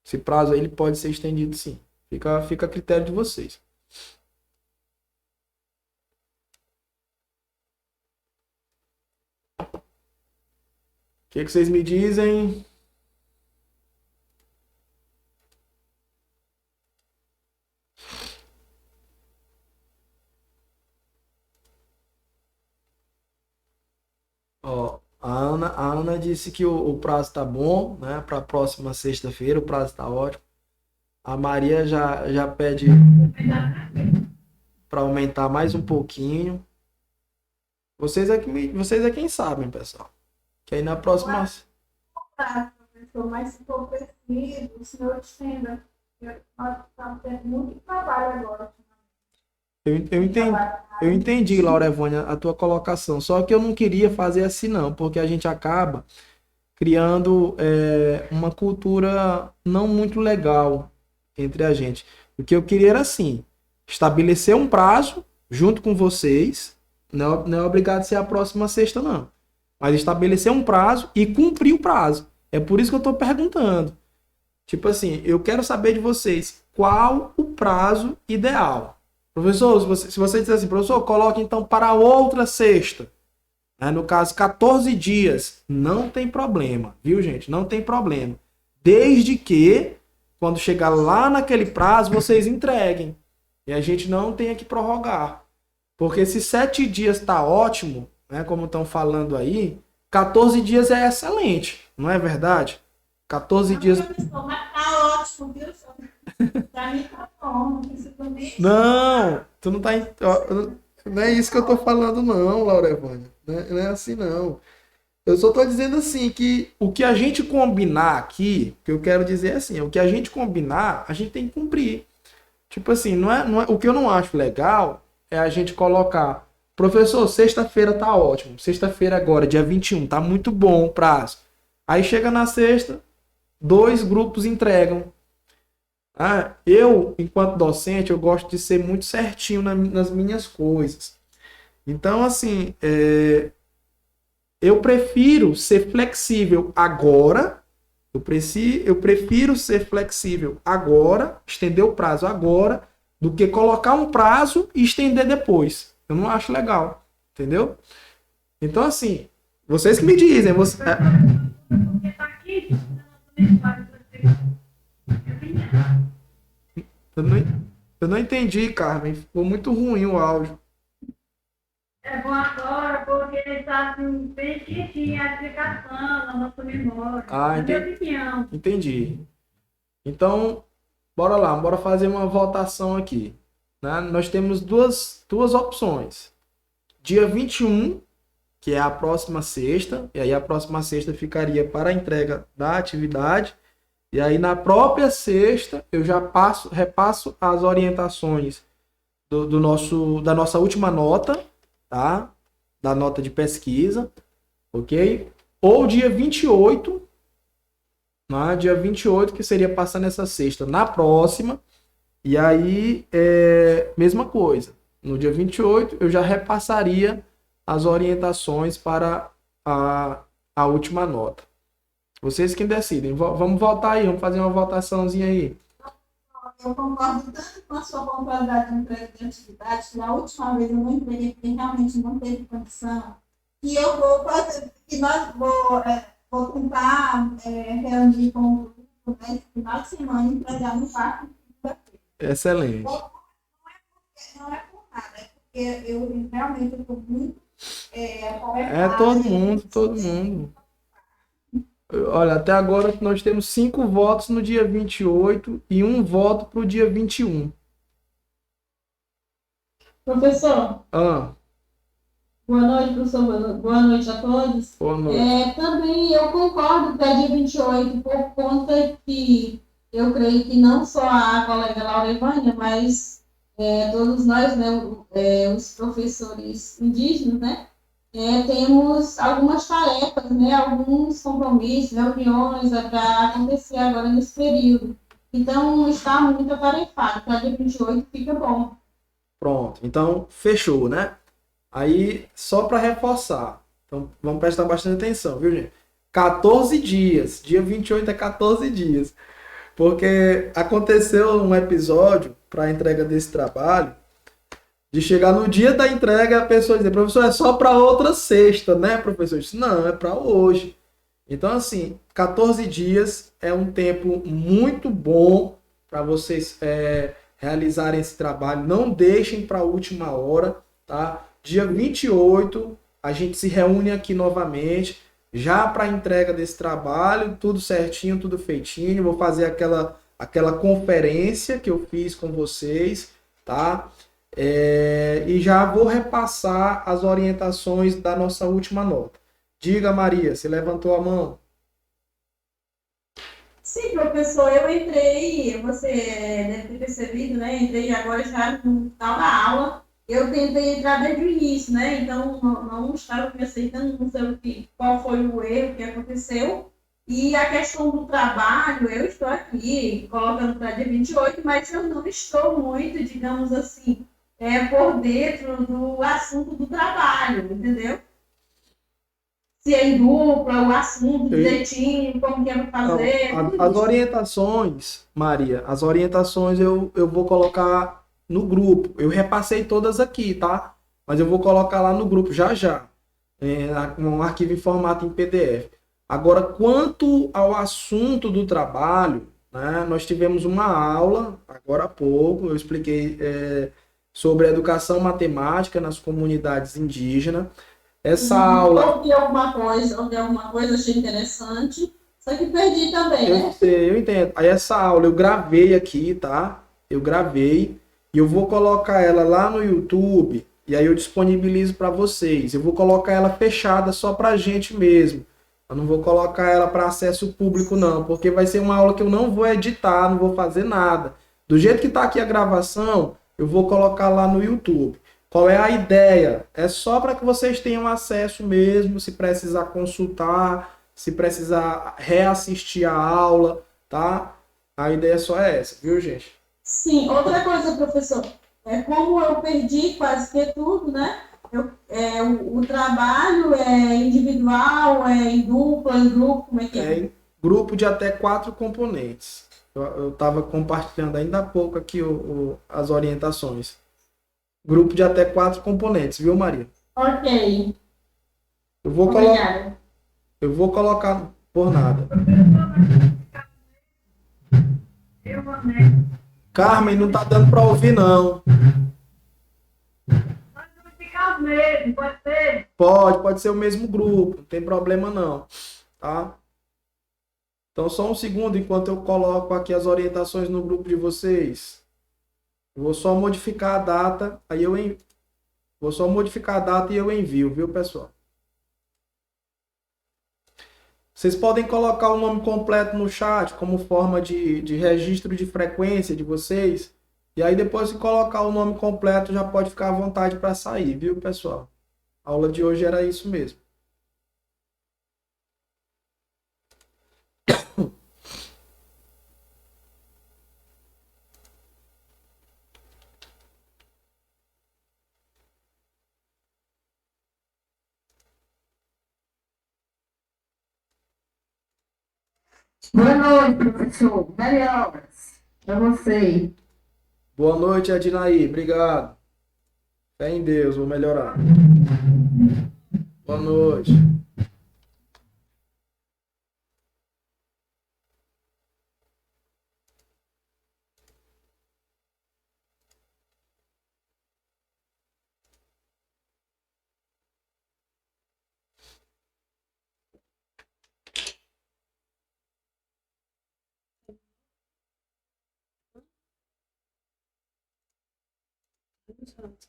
Speaker 1: Esse prazo aí ele pode ser estendido, sim. Fica a critério de vocês. O que vocês me dizem? Ó, a Ana disse que o prazo tá bom, né? Para a próxima sexta-feira, o prazo tá ótimo. A Maria já pede para aumentar mais um pouquinho. Vocês é quem sabem, pessoal. Que aí na próxima...
Speaker 2: Professor, mas se for preciso, o senhor estenda. Nós estamos tendo muito trabalho agora.
Speaker 1: Eu entendi, Laura Evânia, a tua colocação. Só que eu não queria fazer assim, não, porque a gente acaba criando uma cultura não muito legal entre a gente. O que eu queria era assim, estabelecer um prazo junto com vocês, não é obrigado a ser a próxima sexta, não. Mas estabelecer um prazo e cumprir o prazo. É por isso que eu estou perguntando. Tipo assim, eu quero saber de vocês qual o prazo ideal. Professor, se você disser assim, professor, coloque então para outra sexta. No caso, 14 dias. Não tem problema, viu, gente? Não tem problema. Desde que, quando chegar lá naquele prazo, vocês entreguem. E a gente não tenha que prorrogar. Porque se 7 dias está ótimo, né, como estão falando aí, 14 dias é excelente, não é verdade? 14 dias...
Speaker 2: Mas tá ótimo, viu, senhor? Pra mim tá bom,
Speaker 1: não, tu não tá... Não é isso que eu tô falando não, Laura Evânia. Não é assim não. Eu só tô dizendo assim que o que a gente combinar aqui, o que eu quero dizer é assim, o que a gente combinar, a gente tem que cumprir. Tipo assim, o que eu não acho legal é a gente colocar, professor, sexta-feira tá ótimo, sexta-feira agora, dia 21, tá muito bom o prazo. Aí chega na sexta, 2 grupos entregam. Ah, eu, enquanto docente, eu gosto de ser muito certinho nas minhas coisas. Então, assim, eu prefiro ser flexível agora. Eu prefiro ser flexível agora, estender o prazo agora, do que colocar um prazo e estender depois. Eu não acho legal, entendeu? Então, assim, vocês que me dizem.
Speaker 2: Porque tá aqui,
Speaker 1: Eu não, eu não entendi, Carmen. Ficou muito ruim o áudio.
Speaker 2: é bom agora porque está assim, bem quentinha a explicação na nossa memória.
Speaker 1: Ah,
Speaker 2: Na minha opinião.
Speaker 1: entendi. Então, bora lá, bora fazer uma votação aqui. Né? Nós temos duas opções. Dia 21, que é a próxima sexta, e aí a próxima sexta ficaria para a entrega da atividade. E aí na própria sexta eu já repasso as orientações da nossa última nota, tá? Da nota de pesquisa, ok? Ou dia 28, né? Dia 28, que seria passando essa sexta na próxima. E aí, mesma coisa. No dia 28, eu já repassaria as orientações para a última nota. Vocês que decidem. Vamos votar aí, vamos fazer uma votaçãozinha aí.
Speaker 2: Eu concordo tanto com a sua pontualidade de entrega de atividade, que na última vez eu não entreguei porque realmente não teve condição, que eu vou fazer, que nós vou tentar reunir com o grupo, né, esse final de semana e entregar no quarto.
Speaker 1: Excelente.
Speaker 2: Não é por nada, é porque eu realmente estou muito
Speaker 1: Todo mundo. Olha, até agora nós temos 5 votos no dia 28 e 1 voto para o dia 21.
Speaker 2: Professor,
Speaker 1: Ah,
Speaker 2: boa noite, professor. Boa noite a todos.
Speaker 1: boa noite.
Speaker 2: Também eu concordo que é dia 28, por conta que eu creio que não só a colega Laura Evânia, mas todos nós, né, os professores indígenas, né, temos algumas tarefas, né, alguns compromissos, reuniões para acontecer agora nesse período. Então, está muito atarefado. Para dia 28 fica bom.
Speaker 1: Pronto. Então, fechou, né? Aí, só para reforçar. Então, vamos prestar bastante atenção, viu, gente? 14 dias. Dia 28 é 14 dias. Porque aconteceu um episódio para a entrega desse trabalho, de chegar no dia da entrega a pessoa dizer, professor, é só para outra sexta, né, professor? Eu disse, não, é para hoje. Então, assim, 14 dias é um tempo muito bom para vocês realizarem esse trabalho. Não deixem para a última hora, tá? Dia 28, a gente se reúne aqui novamente, já para a entrega desse trabalho, tudo certinho, tudo feitinho. Vou fazer aquela conferência que eu fiz com vocês, tá? E já vou repassar as orientações da nossa última nota. Diga, Maria, você levantou a mão.
Speaker 2: Sim, professor, eu entrei, você deve ter percebido, né? Entrei agora já no final da aula. Eu tentei entrar desde o início, né? Então, não estava me aceitando, não sei qual foi o erro que aconteceu. E a questão do trabalho, eu estou aqui colocando para dia 28, mas eu não estou muito, digamos assim, por dentro do assunto do trabalho, entendeu? Se é em dupla, o assunto direitinho, como que é para fazer.
Speaker 1: As orientações, Maria, as orientações eu vou colocar no grupo. Eu repassei todas aqui, tá? Mas eu vou colocar lá no grupo já. Um arquivo em formato em PDF. Agora, quanto ao assunto do trabalho, né, nós tivemos uma aula, agora há pouco, eu expliquei sobre a educação matemática nas comunidades indígenas. Essa aula...
Speaker 2: Ouvi alguma coisa, achei interessante, só que perdi também, né?
Speaker 1: Eu entendo. Aí essa aula eu gravei aqui, tá? Eu gravei e eu vou colocar ela lá no YouTube E aí eu disponibilizo para vocês. Eu vou colocar ela fechada só para a gente mesmo. Eu não vou colocar ela para acesso público, não, porque vai ser uma aula que eu não vou editar, não vou fazer nada. Do jeito que está aqui a gravação, eu vou colocar lá no YouTube. Qual é a ideia? É só para que vocês tenham acesso mesmo, se precisar consultar, se precisar reassistir a aula, tá? A ideia só é essa, viu, gente?
Speaker 2: Sim, outra coisa, professor, é como eu perdi quase que tudo, né? O trabalho é individual, é em dupla, em grupo, como é que é?
Speaker 1: É grupo de até 4 componentes. Eu estava compartilhando ainda há pouco aqui as orientações. Grupo de até 4 componentes, viu, Maria?
Speaker 2: Ok,
Speaker 1: Eu vou,
Speaker 2: obrigada.
Speaker 1: eu vou colocar por nada. Carmen, não tá dando para ouvir, não.
Speaker 3: Pode ser.
Speaker 1: Pode ser o mesmo grupo, não tem problema não, tá? Então só um segundo enquanto eu coloco aqui as orientações no grupo de vocês. Eu vou só modificar a data, vou só modificar a data e eu envio, viu, pessoal? Vocês podem colocar o nome completo no chat como forma de registro de frequência de vocês. E aí depois que colocar o nome completo já pode ficar à vontade para sair, viu, pessoal? A aula de hoje era isso mesmo.
Speaker 3: Boa noite, professor. Melhoras para você.
Speaker 1: Boa noite, Adinaí. Obrigado. Fé em Deus, vou melhorar. Boa noite.